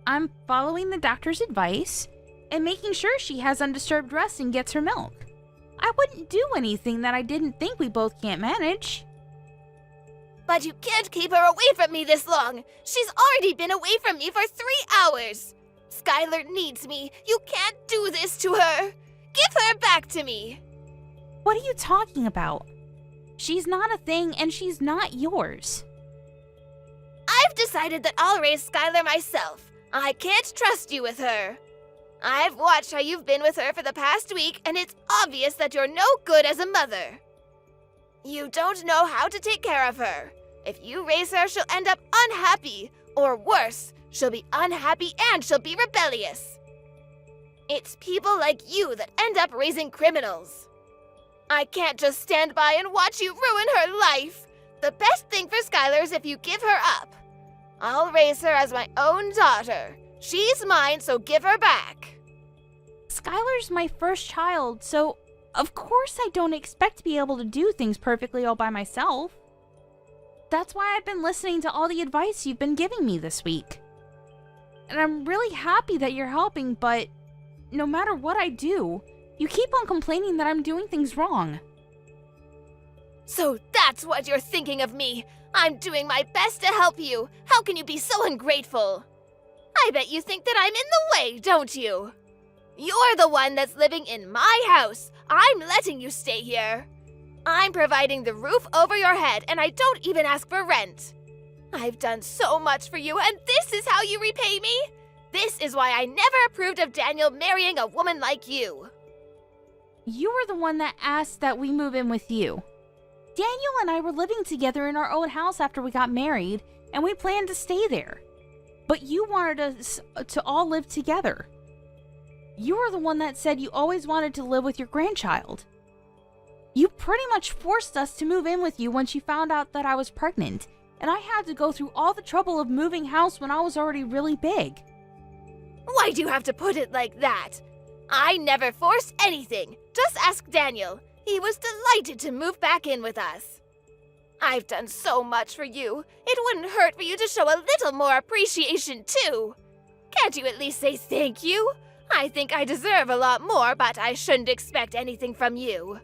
I'm following the doctor's advice and making sure she has undisturbed rest and gets her milk. I wouldn't do anything that I didn't think we both can't manage. But you can't keep her away from me this long. She's already been away from me for 3 hours. Skylar needs me. You can't do this to her. Give her back to me. What are you talking about? She's not a thing and she's not yours. I've decided that I'll raise Skylar myself. I can't trust you with her. I've watched how you've been with her for the past week, and it's obvious that you're no good as a mother. You don't know how to take care of her. If you raise her, she'll end up unhappy. Or worse, she'll be unhappy and she'll be rebellious. It's people like you that end up raising criminals. I can't just stand by and watch you ruin her life. The best thing for Skylar is if you give her up. I'll raise her as my own daughter. She's mine, so give her back. Skylar's my first child, so of course I don't expect to be able to do things perfectly all by myself. That's why I've been listening to all the advice you've been giving me this week. And I'm really happy that you're helping, but no matter what I do, you keep on complaining that I'm doing things wrong. So that's what you're thinking of me. I'm doing my best to help you. How can you be so ungrateful? I bet you think that I'm in the way, don't you? You're the one that's living in my house. I'm letting you stay here. I'm providing the roof over your head, and I don't even ask for rent. I've done so much for you, and this is how you repay me? This is why I never approved of Daniel marrying a woman like you. You were the one that asked that we move in with you. Daniel and I were living together in our old house after we got married, and we planned to stay there. But you wanted us to all live together. You were the one that said you always wanted to live with your grandchild. You pretty much forced us to move in with you once you found out that I was pregnant, and I had to go through all the trouble of moving house when I was already really big. Why do you have to put it like that? I never forced anything. Just ask Daniel. He was delighted to move back in with us. I've done so much for you. It wouldn't hurt for you to show a little more appreciation, too. Can't you at least say thank you? I think I deserve a lot more, but I shouldn't expect anything from you.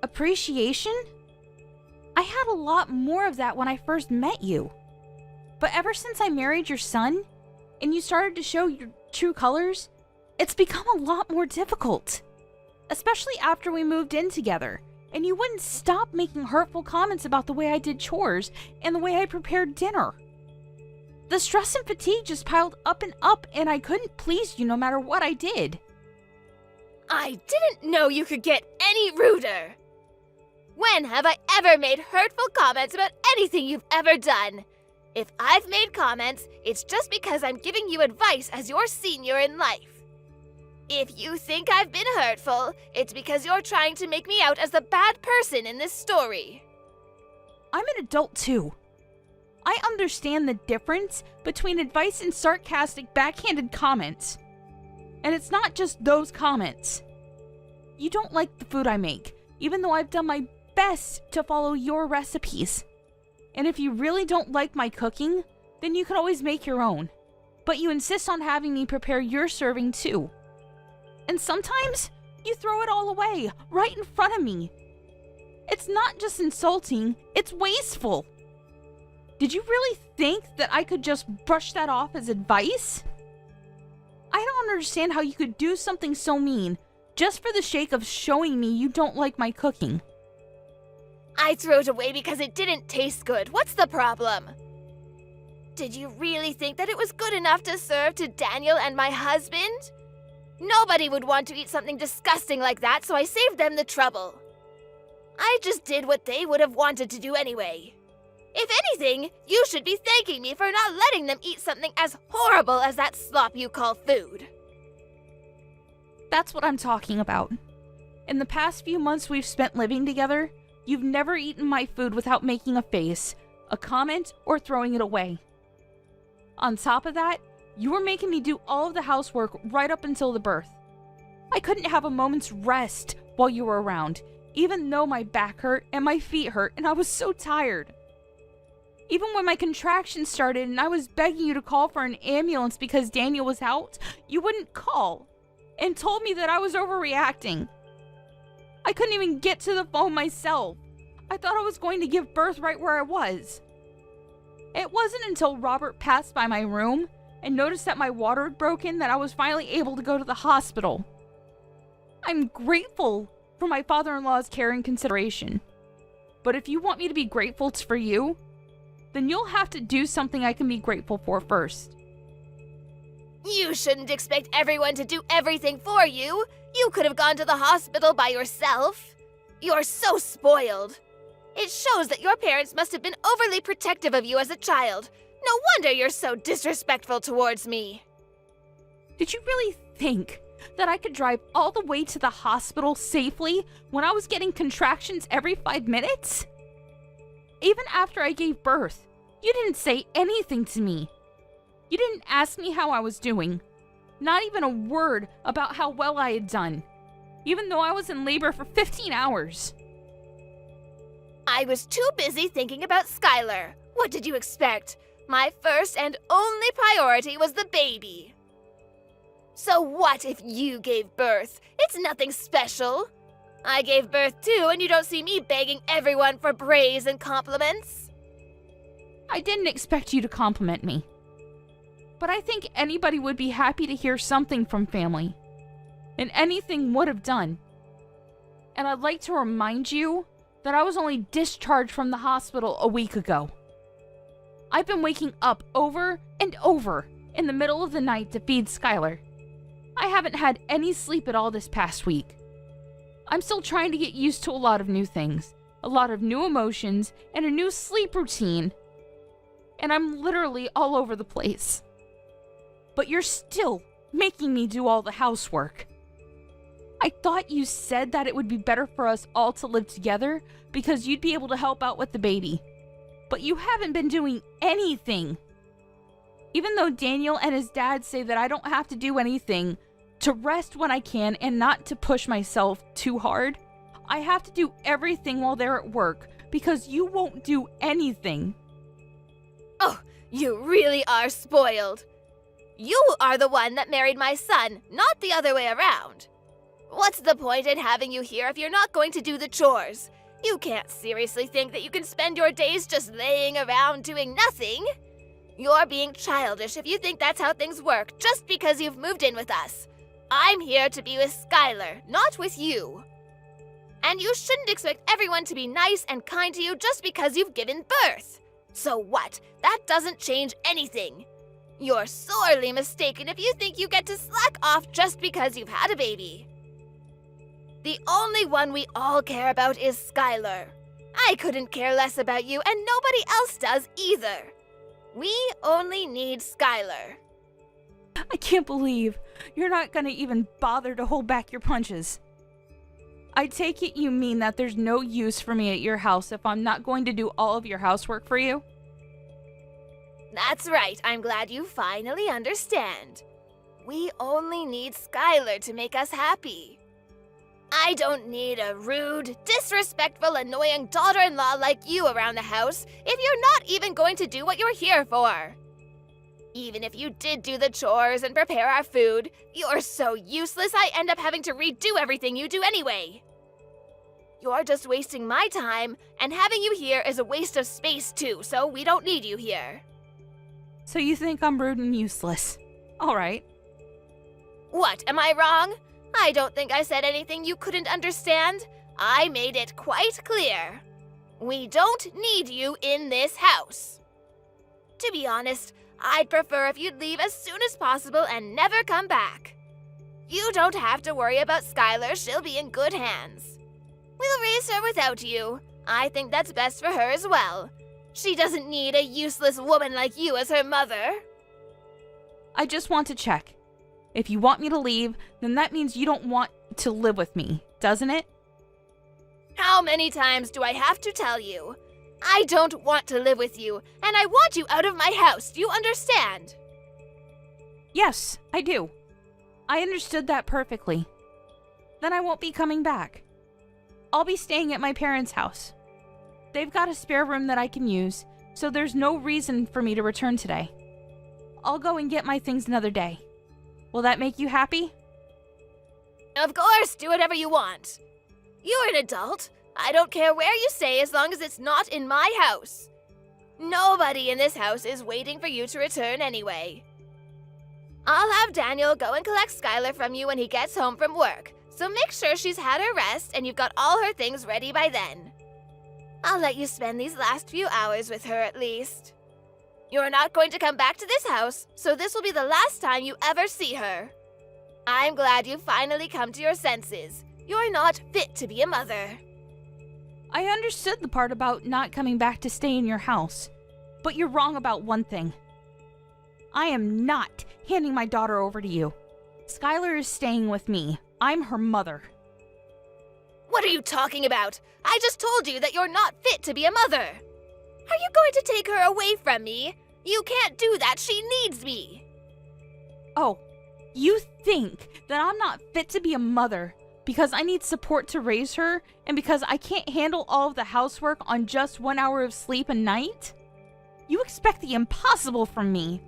Appreciation? I had a lot more of that when I first met you. But ever since I married your son, and you started to show your true colors, it's become a lot more difficult. Especially after we moved in together, and you wouldn't stop making hurtful comments about the way I did chores and the way I prepared dinner. The stress and fatigue just piled up, and I couldn't please you no matter what I did. I didn't know you could get any ruder. When have I ever made hurtful comments about anything you've ever done? If I've made comments, it's just because I'm giving you advice as your senior in life. If you think I've been hurtful, it's because you're trying to make me out as the bad person in this story. I'm an adult too. I understand the difference between advice and sarcastic, backhanded comments. And it's not just those comments. You don't like the food I make, even though I've done my best to follow your recipes. And if you really don't like my cooking, then you can always make your own. But you insist on having me prepare your serving too. And sometimes you throw it all away, right in front of me. It's not just insulting, it's wasteful. Did you really think that I could just brush that off as advice? I don't understand how you could do something so mean, just for the sake of showing me you don't like my cooking. I threw it away because it didn't taste good. What's the problem? Did you really think that it was good enough to serve to Daniel and my husband? Nobody would want to eat something disgusting like that, so I saved them the trouble. I just did what they would have wanted to do anyway. If anything, you should be thanking me for not letting them eat something as horrible as that slop you call food. That's what I'm talking about. In the past few months we've spent living together, you've never eaten my food without making a face, a comment, or throwing it away. On top of that, you were making me do all of the housework right up until the birth. I couldn't have a moment's rest while you were around, even though my back hurt and my feet hurt and I was so tired. Even when my contractions started and I was begging you to call for an ambulance because Daniel was out, you wouldn't call and told me that I was overreacting. I couldn't even get to the phone myself. I thought I was going to give birth right where I was. It wasn't until Robert passed by my room and noticed that my water had broken that I was finally able to go to the hospital. I'm grateful for my father-in-law's care and consideration. But if you want me to be grateful for you, then you'll have to do something I can be grateful for first. You shouldn't expect everyone to do everything for you. You could have gone to the hospital by yourself. You're so spoiled. It shows that your parents must have been overly protective of you as a child. No wonder you're so disrespectful towards me. Did you really think that I could drive all the way to the hospital safely when I was getting contractions every 5 minutes? Even after I gave birth, you didn't say anything to me. You didn't ask me how I was doing. Not even a word about how well I had done, even though I was in labor for 15 hours. I was too busy thinking about Skylar. What did you expect? My first and only priority was the baby. So what if you gave birth? It's nothing special. I gave birth too, and you don't see me begging everyone for praise and compliments. I didn't expect you to compliment me. But I think anybody would be happy to hear something from family. And anything would have done. And I'd like to remind you that I was only discharged from the hospital a week ago. I've been waking up over and over in the middle of the night to feed Skylar. I haven't had any sleep at all this past week. I'm still trying to get used to a lot of new things, a lot of new emotions, and a new sleep routine. And I'm literally all over the place. But you're still making me do all the housework. I thought you said that it would be better for us all to live together because you'd be able to help out with the baby. But you haven't been doing anything. Even though Daniel and his dad say that I don't have to do anything, to rest when I can and not to push myself too hard, I have to do everything while they're at work because you won't do anything. Oh, you really are spoiled. You are the one that married my son, not the other way around. What's the point in having you here if you're not going to do the chores? You can't seriously think that you can spend your days just laying around doing nothing. You're being childish if you think that's how things work just because you've moved in with us. I'm here to be with Skylar, not with you. And you shouldn't expect everyone to be nice and kind to you just because you've given birth. So what? That doesn't change anything. You're sorely mistaken if you think you get to slack off just because you've had a baby. The only one we all care about is Skylar. I couldn't care less about you, and nobody else does either. We only need Skylar. I can't believe you're not gonna even bother to hold back your punches. I take it you mean that there's no use for me at your house if I'm not going to do all of your housework for you? That's right, I'm glad you finally understand. We only need Skylar to make us happy. I don't need a rude, disrespectful, annoying daughter-in-law like you around the house if you're not even going to do what you're here for. Even if you did do the chores and prepare our food, you're so useless I end up having to redo everything you do anyway. You're just wasting my time, and having you here is a waste of space too, so we don't need you here. So you think I'm rude and useless. All right. What, am I wrong? I don't think I said anything you couldn't understand. I made it quite clear. We don't need you in this house. To be honest, I'd prefer if you'd leave as soon as possible and never come back. You don't have to worry about Skylar, she'll be in good hands. We'll raise her without you. I think that's best for her as well. She doesn't need a useless woman like you as her mother. I just want to check. If you want me to leave, then that means you don't want to live with me, doesn't it? How many times do I have to tell you? I don't want to live with you, and I want you out of my house. Do you understand? Yes, I do. I understood that perfectly. then I won't be coming back. I'll be staying at my parents' house. They've got a spare room that I can use, so there's no reason for me to return today. I'll go and get my things another day. Will that make you happy? Of course, do whatever you want. You're an adult. I don't care where you stay as long as it's not in my house. Nobody in this house is waiting for you to return anyway. I'll have Daniel go and collect Skylar from you when he gets home from work, so make sure she's had her rest and you've got all her things ready by then. I'll let you spend these last few hours with her at least. You're not going to come back to this house, so this will be the last time you ever see her. I'm glad you've finally come to your senses. You're not fit to be a mother. I understood the part about not coming back to stay in your house, but you're wrong about one thing. I am not handing my daughter over to you. Skylar is staying with me. I'm her mother. What are you talking about? I just told you that you're not fit to be a mother. Are you going to take her away from me? You can't do that. She needs me. Oh, you think that I'm not fit to be a mother because I need support to raise her and because I can't handle all of the housework on just 1 hour of sleep a night? You expect the impossible from me.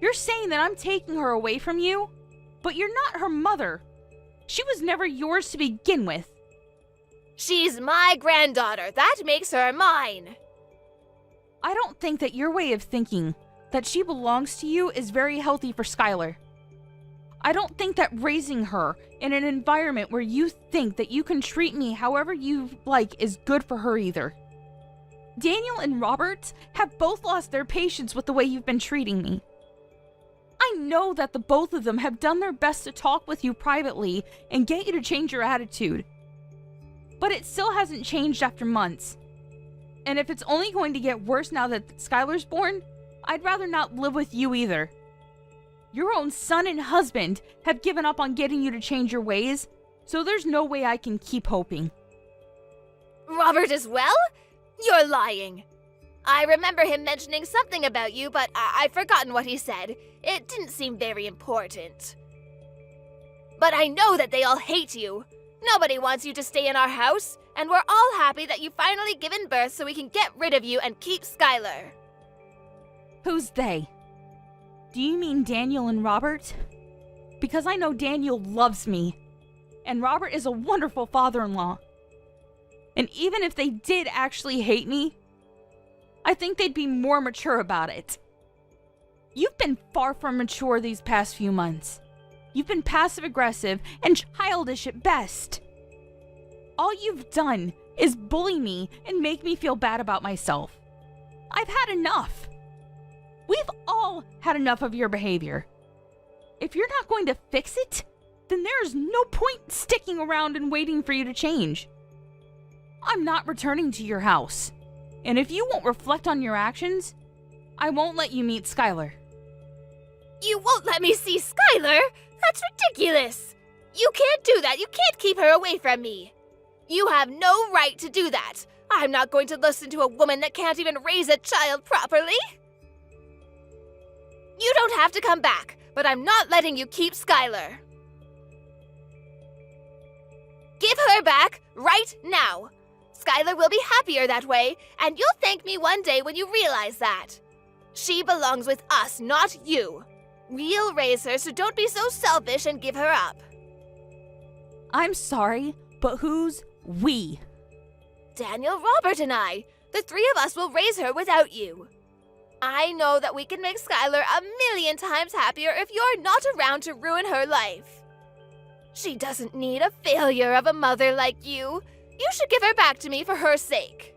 You're saying that I'm taking her away from you, but you're not her mother. She was never yours to begin with. She's my granddaughter. That makes her mine. I don't think that your way of thinking that she belongs to you is very healthy for Skylar. I don't think that raising her in an environment where you think that you can treat me however you like is good for her either. Daniel and Robert have both lost their patience with the way you've been treating me. I know that the both of them have done their best to talk with you privately and get you to change your attitude. But it still hasn't changed after months. And if it's only going to get worse now that Skylar's born, I'd rather not live with you either. Your own son and husband have given up on getting you to change your ways, so there's no way I can keep hoping. Robert as well? You're lying. I remember him mentioning something about you, but I've forgotten what he said. It didn't seem very important. But I know that they all hate you. Nobody wants you to stay in our house, and we're all happy that you've finally given birth so we can get rid of you and keep Skylar. Who's they? Do you mean Daniel and Robert? Because I know Daniel loves me, and Robert is a wonderful father-in-law. And even if they did actually hate me, I think they'd be more mature about it. You've been far from mature these past few months. You've been passive-aggressive and childish at best. All you've done is bully me and make me feel bad about myself. I've had enough. We've all had enough of your behavior. If you're not going to fix it, then there's no point sticking around and waiting for you to change. I'm not returning to your house. And if you won't reflect on your actions, I won't let you meet Skylar. You won't let me see Skylar? That's ridiculous. You can't do that. You can't keep her away from me. You have no right to do that. I'm not going to listen to a woman that can't even raise a child properly. You don't have to come back, but I'm not letting you keep Skylar. Give her back right now. Skylar will be happier that way, and you'll thank me one day when you realize that. She belongs with us, not you. We'll raise her, so don't be so selfish and give her up. I'm sorry, but who's we? Daniel, Robert, and I. The three of us will raise her without you. I know that we can make Skylar 1,000,000 times happier if you're not around to ruin her life. She doesn't need a failure of a mother like you. You should give her back to me for her sake.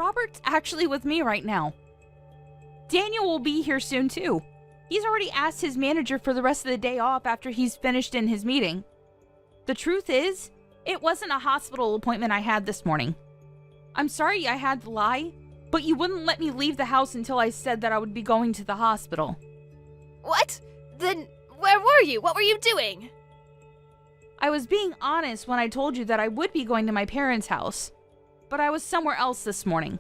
Robert's actually with me right now. Daniel will be here soon too. He's already asked his manager for the rest of the day off after he's finished in his meeting. The truth is, it wasn't a hospital appointment I had this morning. I'm sorry I had to lie, but you wouldn't let me leave the house until I said that I would be going to the hospital. What? Then where were you? What were you doing? I was being honest when I told you that I would be going to my parents' house, but I was somewhere else this morning.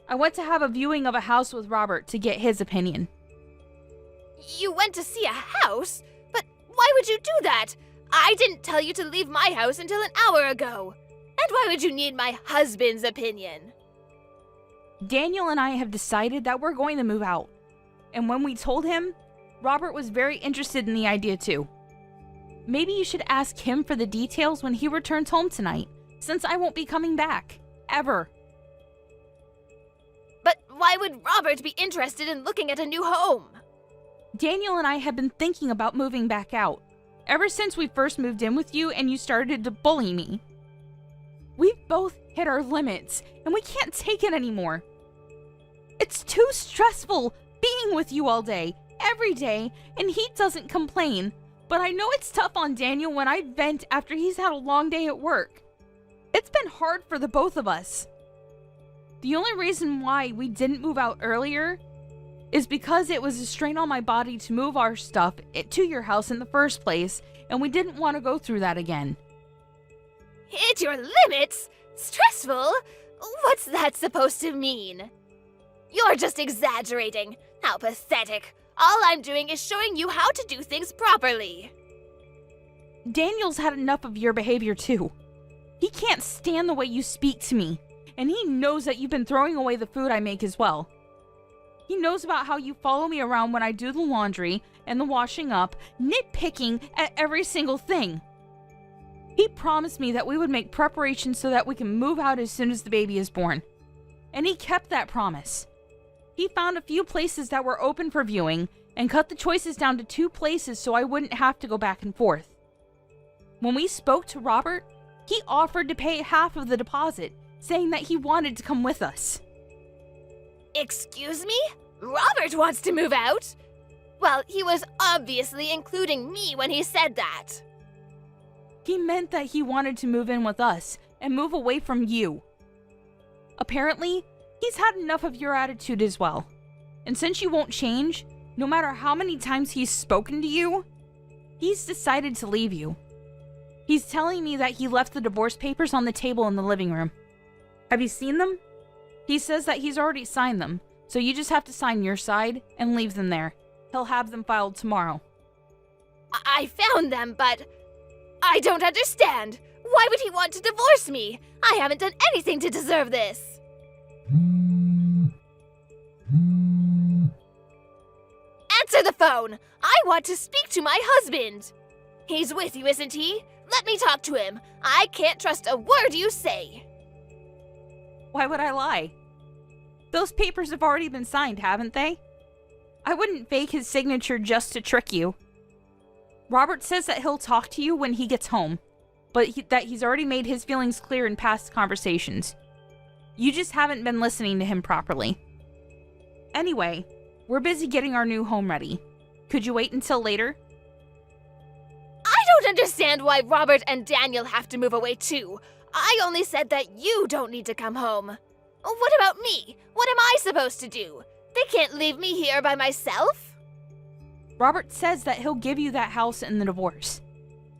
I went to have a viewing of a house with Robert to get his opinion. You went to see a house? But why would you do that? I didn't tell you to leave my house until an hour ago. And why would you need my husband's opinion? Daniel and I have decided that we're going to move out. And when we told him, Robert was very interested in the idea too. Maybe you should ask him for the details when he returns home tonight, since I won't be coming back. Ever. But why would Robert be interested in looking at a new home? Daniel and I have been thinking about moving back out, ever since we first moved in with you and you started to bully me. We've both hit our limits, and we can't take it anymore. It's too stressful being with you all day, every day, and he doesn't complain. But I know it's tough on Daniel when I vent after he's had a long day at work. It's been hard for the both of us. The only reason why we didn't move out earlier is because it was a strain on my body to move our stuff to your house in the first place, and we didn't want to go through that again. Hit your limits? Stressful? What's that supposed to mean? You're just exaggerating. How pathetic. All I'm doing is showing you how to do things properly. Daniel's had enough of your behavior too. He can't stand the way you speak to me, and he knows that you've been throwing away the food I make as well. He knows about how you follow me around when I do the laundry and the washing up, nitpicking at every single thing. He promised me that we would make preparations so that we can move out as soon as the baby is born. And he kept that promise. He found a few places that were open for viewing and cut the choices down to 2 places so I wouldn't have to go back and forth. When we spoke to Robert, he offered to pay half of the deposit, saying that he wanted to come with us. Excuse me? Robert wants to move out? Well, he was obviously including me when he said that. He meant that he wanted to move in with us and move away from you. Apparently, he's had enough of your attitude as well. And since you won't change, no matter how many times he's spoken to you, he's decided to leave you. He's telling me that he left the divorce papers on the table in the living room. Have you seen them? He says that he's already signed them, so you just have to sign your side and leave them there. He'll have them filed tomorrow. I found them, but I don't understand. Why would he want to divorce me? I haven't done anything to deserve this. Answer the phone! I want to speak to my husband! He's with you, isn't he? Let me talk to him. I can't trust a word you say. Why would I lie? Those papers have already been signed, haven't they? I wouldn't fake his signature just to trick you. Robert says that he'll talk to you when he gets home, but that he's already made his feelings clear in past conversations. You just haven't been listening to him properly. Anyway, we're busy getting our new home ready. Could you wait until later? I don't understand why Robert and Daniel have to move away too. I only said that you don't need to come home. What about me? What am I supposed to do? They can't leave me here by myself. Robert says that he'll give you that house in the divorce.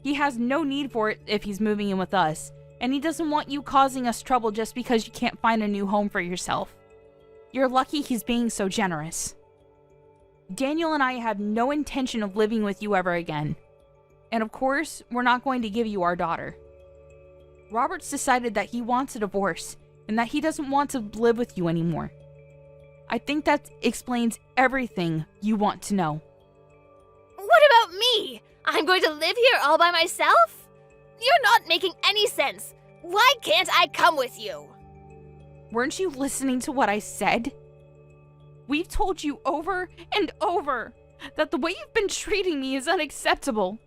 He has no need for it if he's moving in with us, and he doesn't want you causing us trouble just because you can't find a new home for yourself. You're lucky he's being so generous. Daniel and I have no intention of living with you ever again. And of course, we're not going to give you our daughter. Robert's decided that he wants a divorce and that he doesn't want to live with you anymore. I think that explains everything you want to know. What about me? I'm going to live here all by myself? You're not making any sense. Why can't I come with you? Weren't you listening to what I said? We've told you over and over that the way you've been treating me is unacceptable.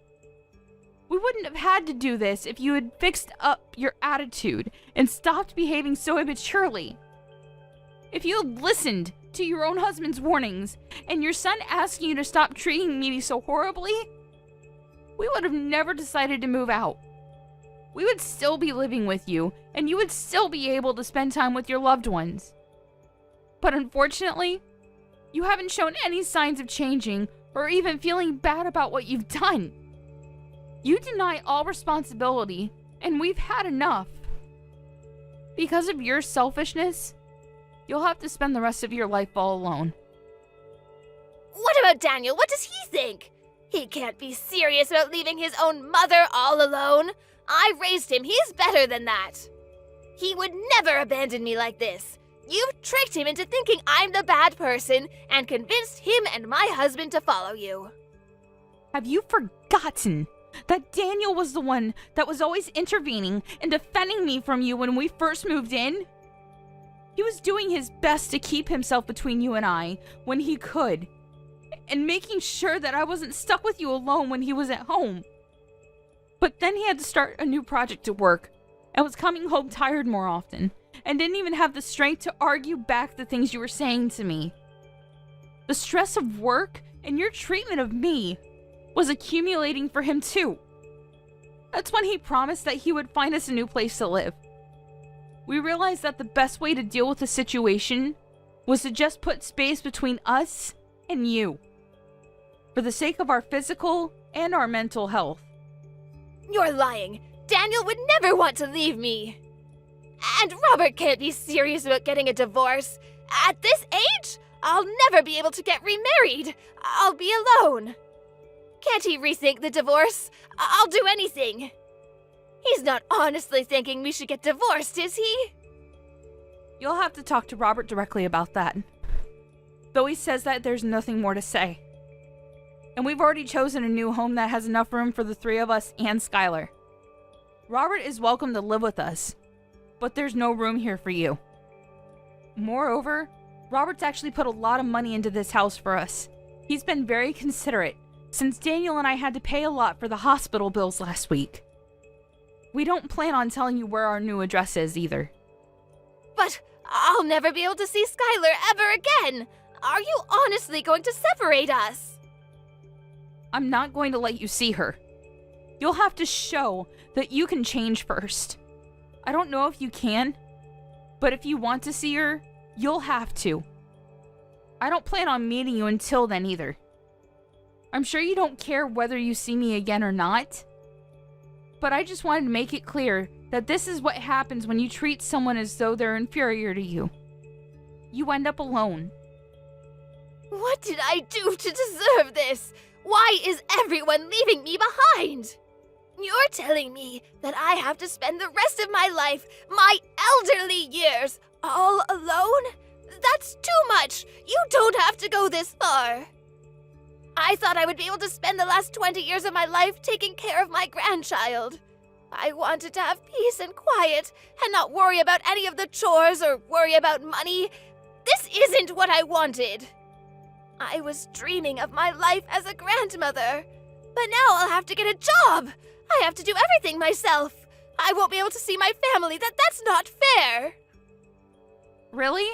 We wouldn't have had to do this if you had fixed up your attitude and stopped behaving so immaturely. If you had listened to your own husband's warnings and your son asking you to stop treating me so horribly, we would have never decided to move out. We would still be living with you, and you would still be able to spend time with your loved ones. But unfortunately, you haven't shown any signs of changing or even feeling bad about what you've done. You deny all responsibility, and we've had enough. Because of your selfishness, you'll have to spend the rest of your life all alone. What about Daniel? What does he think? He can't be serious about leaving his own mother all alone. I raised him. He's better than that. He would never abandon me like this. You've tricked him into thinking I'm the bad person and convinced him and my husband to follow you. Have you forgotten that Daniel was the one that was always intervening and defending me from you when we first moved in? He was doing his best to keep himself between you and I when he could, and making sure that I wasn't stuck with you alone when he was at home. But then he had to start a new project at work, and was coming home tired more often, and didn't even have the strength to argue back the things you were saying to me. The stress of work and your treatment of me was accumulating for him too. That's when he promised that he would find us a new place to live. We realized that the best way to deal with the situation was to just put space between us and you, for the sake of our physical and our mental health. You're lying. Daniel would never want to leave me. And Robert can't be serious about getting a divorce. At this age, I'll never be able to get remarried. I'll be alone. Can't he rethink the divorce? I'll do anything. He's not honestly thinking we should get divorced, is he? You'll have to talk to Robert directly about that. Though he says that there's nothing more to say. And we've already chosen a new home that has enough room for the three of us and Skylar. Robert is welcome to live with us, but there's no room here for you. Moreover, Robert's actually put a lot of money into this house for us. He's been very considerate, since Daniel and I had to pay a lot for the hospital bills last week. We don't plan on telling you where our new address is either. But I'll never be able to see Skylar ever again. Are you honestly going to separate us? I'm not going to let you see her. You'll have to show that you can change first. I don't know if you can, but if you want to see her, you'll have to. I don't plan on meeting you until then either. I'm sure you don't care whether you see me again or not, but I just wanted to make it clear that this is what happens when you treat someone as though they're inferior to you. You end up alone. What did I do to deserve this? Why is everyone leaving me behind? You're telling me that I have to spend the rest of my life, my elderly years, all alone? That's too much! You don't have to go this far! I thought I would be able to spend the last 20 years of my life taking care of my grandchild. I wanted to have peace and quiet, and not worry about any of the chores or worry about money. This isn't what I wanted. I was dreaming of my life as a grandmother, but now I'll have to get a job. I have to do everything myself. I won't be able to see my family. That's not fair. Really?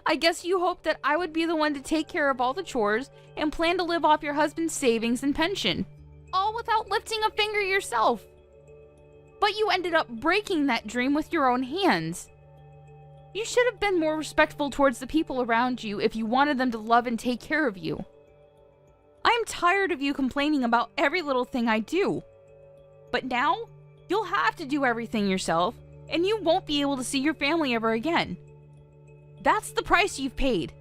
I guess you hoped that I would be the one to take care of all the chores and plan to live off your husband's savings and pension, all without lifting a finger yourself. But you ended up breaking that dream with your own hands. You should have been more respectful towards the people around you if you wanted them to love and take care of you. I am tired of you complaining about every little thing I do. But now, you'll have to do everything yourself, and you won't be able to see your family ever again. That's the price you've paid.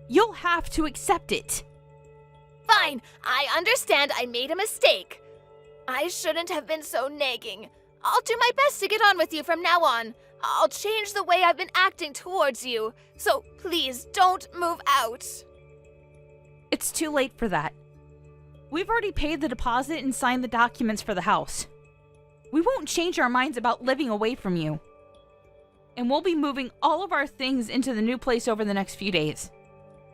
You'll have to accept it. Fine, I understand I made a mistake. I shouldn't have been so nagging. I'll do my best to get on with you from now on. I'll change the way I've been acting towards you, so please don't move out. It's too late for that. We've already paid the deposit and signed the documents for the house. We won't change our minds about living away from you. And we'll be moving all of our things into the new place over the next few days.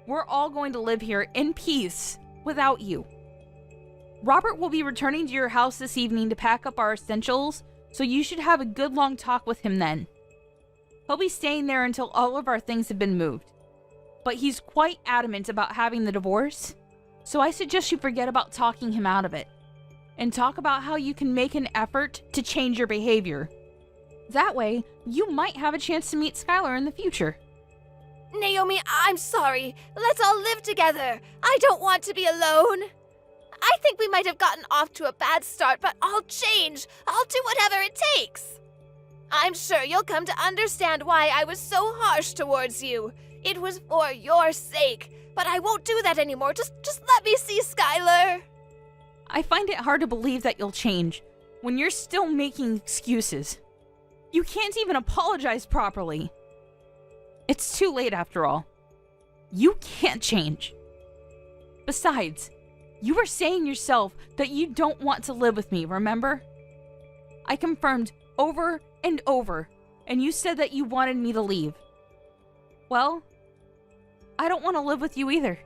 We're all going to live here in peace without you. Robert will be returning to your house this evening to pack up our essentials, so you should have a good long talk with him then. He'll be staying there until all of our things have been moved. But he's quite adamant about having the divorce, so I suggest you forget about talking him out of it, and talk about how you can make an effort to change your behavior. That way, you might have a chance to meet Skylar in the future. Naomi, I'm sorry. Let's all live together. I don't want to be alone. I think we might have gotten off to a bad start, but I'll change. I'll do whatever it takes. I'm sure you'll come to understand why I was so harsh towards you. It was for your sake, but I won't do that anymore. Just let me see Skylar. I find it hard to believe that you'll change when you're still making excuses. You can't even apologize properly. It's too late after all. You can't change. Besides, you were saying yourself that you don't want to live with me, remember? I confirmed over and over, and you said that you wanted me to leave. Well, I don't want to live with you either.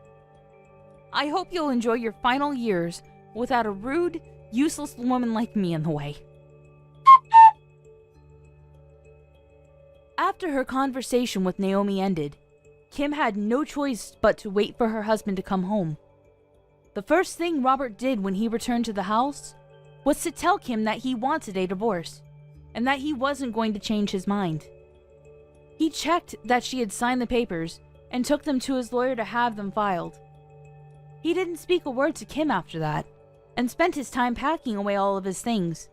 I hope you'll enjoy your final years without a rude, useless woman like me in the way. After her conversation with Naomi ended, Kim had no choice but to wait for her husband to come home. The first thing Robert did when he returned to the house was to tell Kim that he wanted a divorce, and that he wasn't going to change his mind. He checked that she had signed the papers and took them to his lawyer to have them filed. He didn't speak a word to Kim after that, and spent his time packing away all of his things.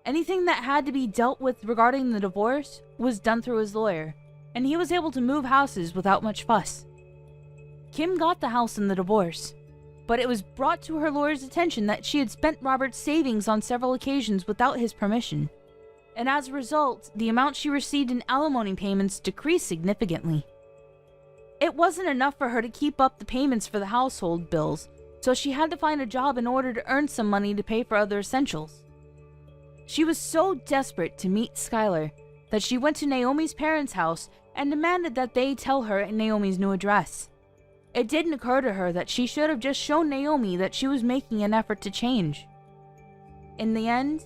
Anything that had to be dealt with regarding the divorce was done through his lawyer, and he was able to move houses without much fuss. Kim got the house in the divorce, but it was brought to her lawyer's attention that she had spent Robert's savings on several occasions without his permission, and as a result, the amount she received in alimony payments decreased significantly. It wasn't enough for her to keep up the payments for the household bills, so she had to find a job in order to earn some money to pay for other essentials. She was so desperate to meet Skylar that she went to Naomi's parents' house and demanded that they tell her Naomi's new address. It didn't occur to her that she should have just shown Naomi that she was making an effort to change. In the end,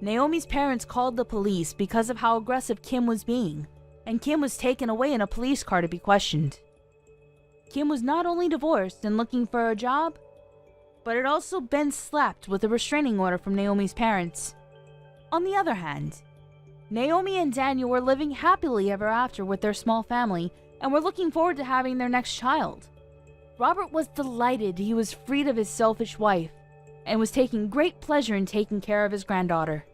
Naomi's parents called the police because of how aggressive Kim was being, and Kim was taken away in a police car to be questioned. Kim was not only divorced and looking for a job, but had also been slapped with a restraining order from Naomi's parents. On the other hand, Naomi and Daniel were living happily ever after with their small family and were looking forward to having their next child. Robert was delighted he was freed of his selfish wife and was taking great pleasure in taking care of his granddaughter.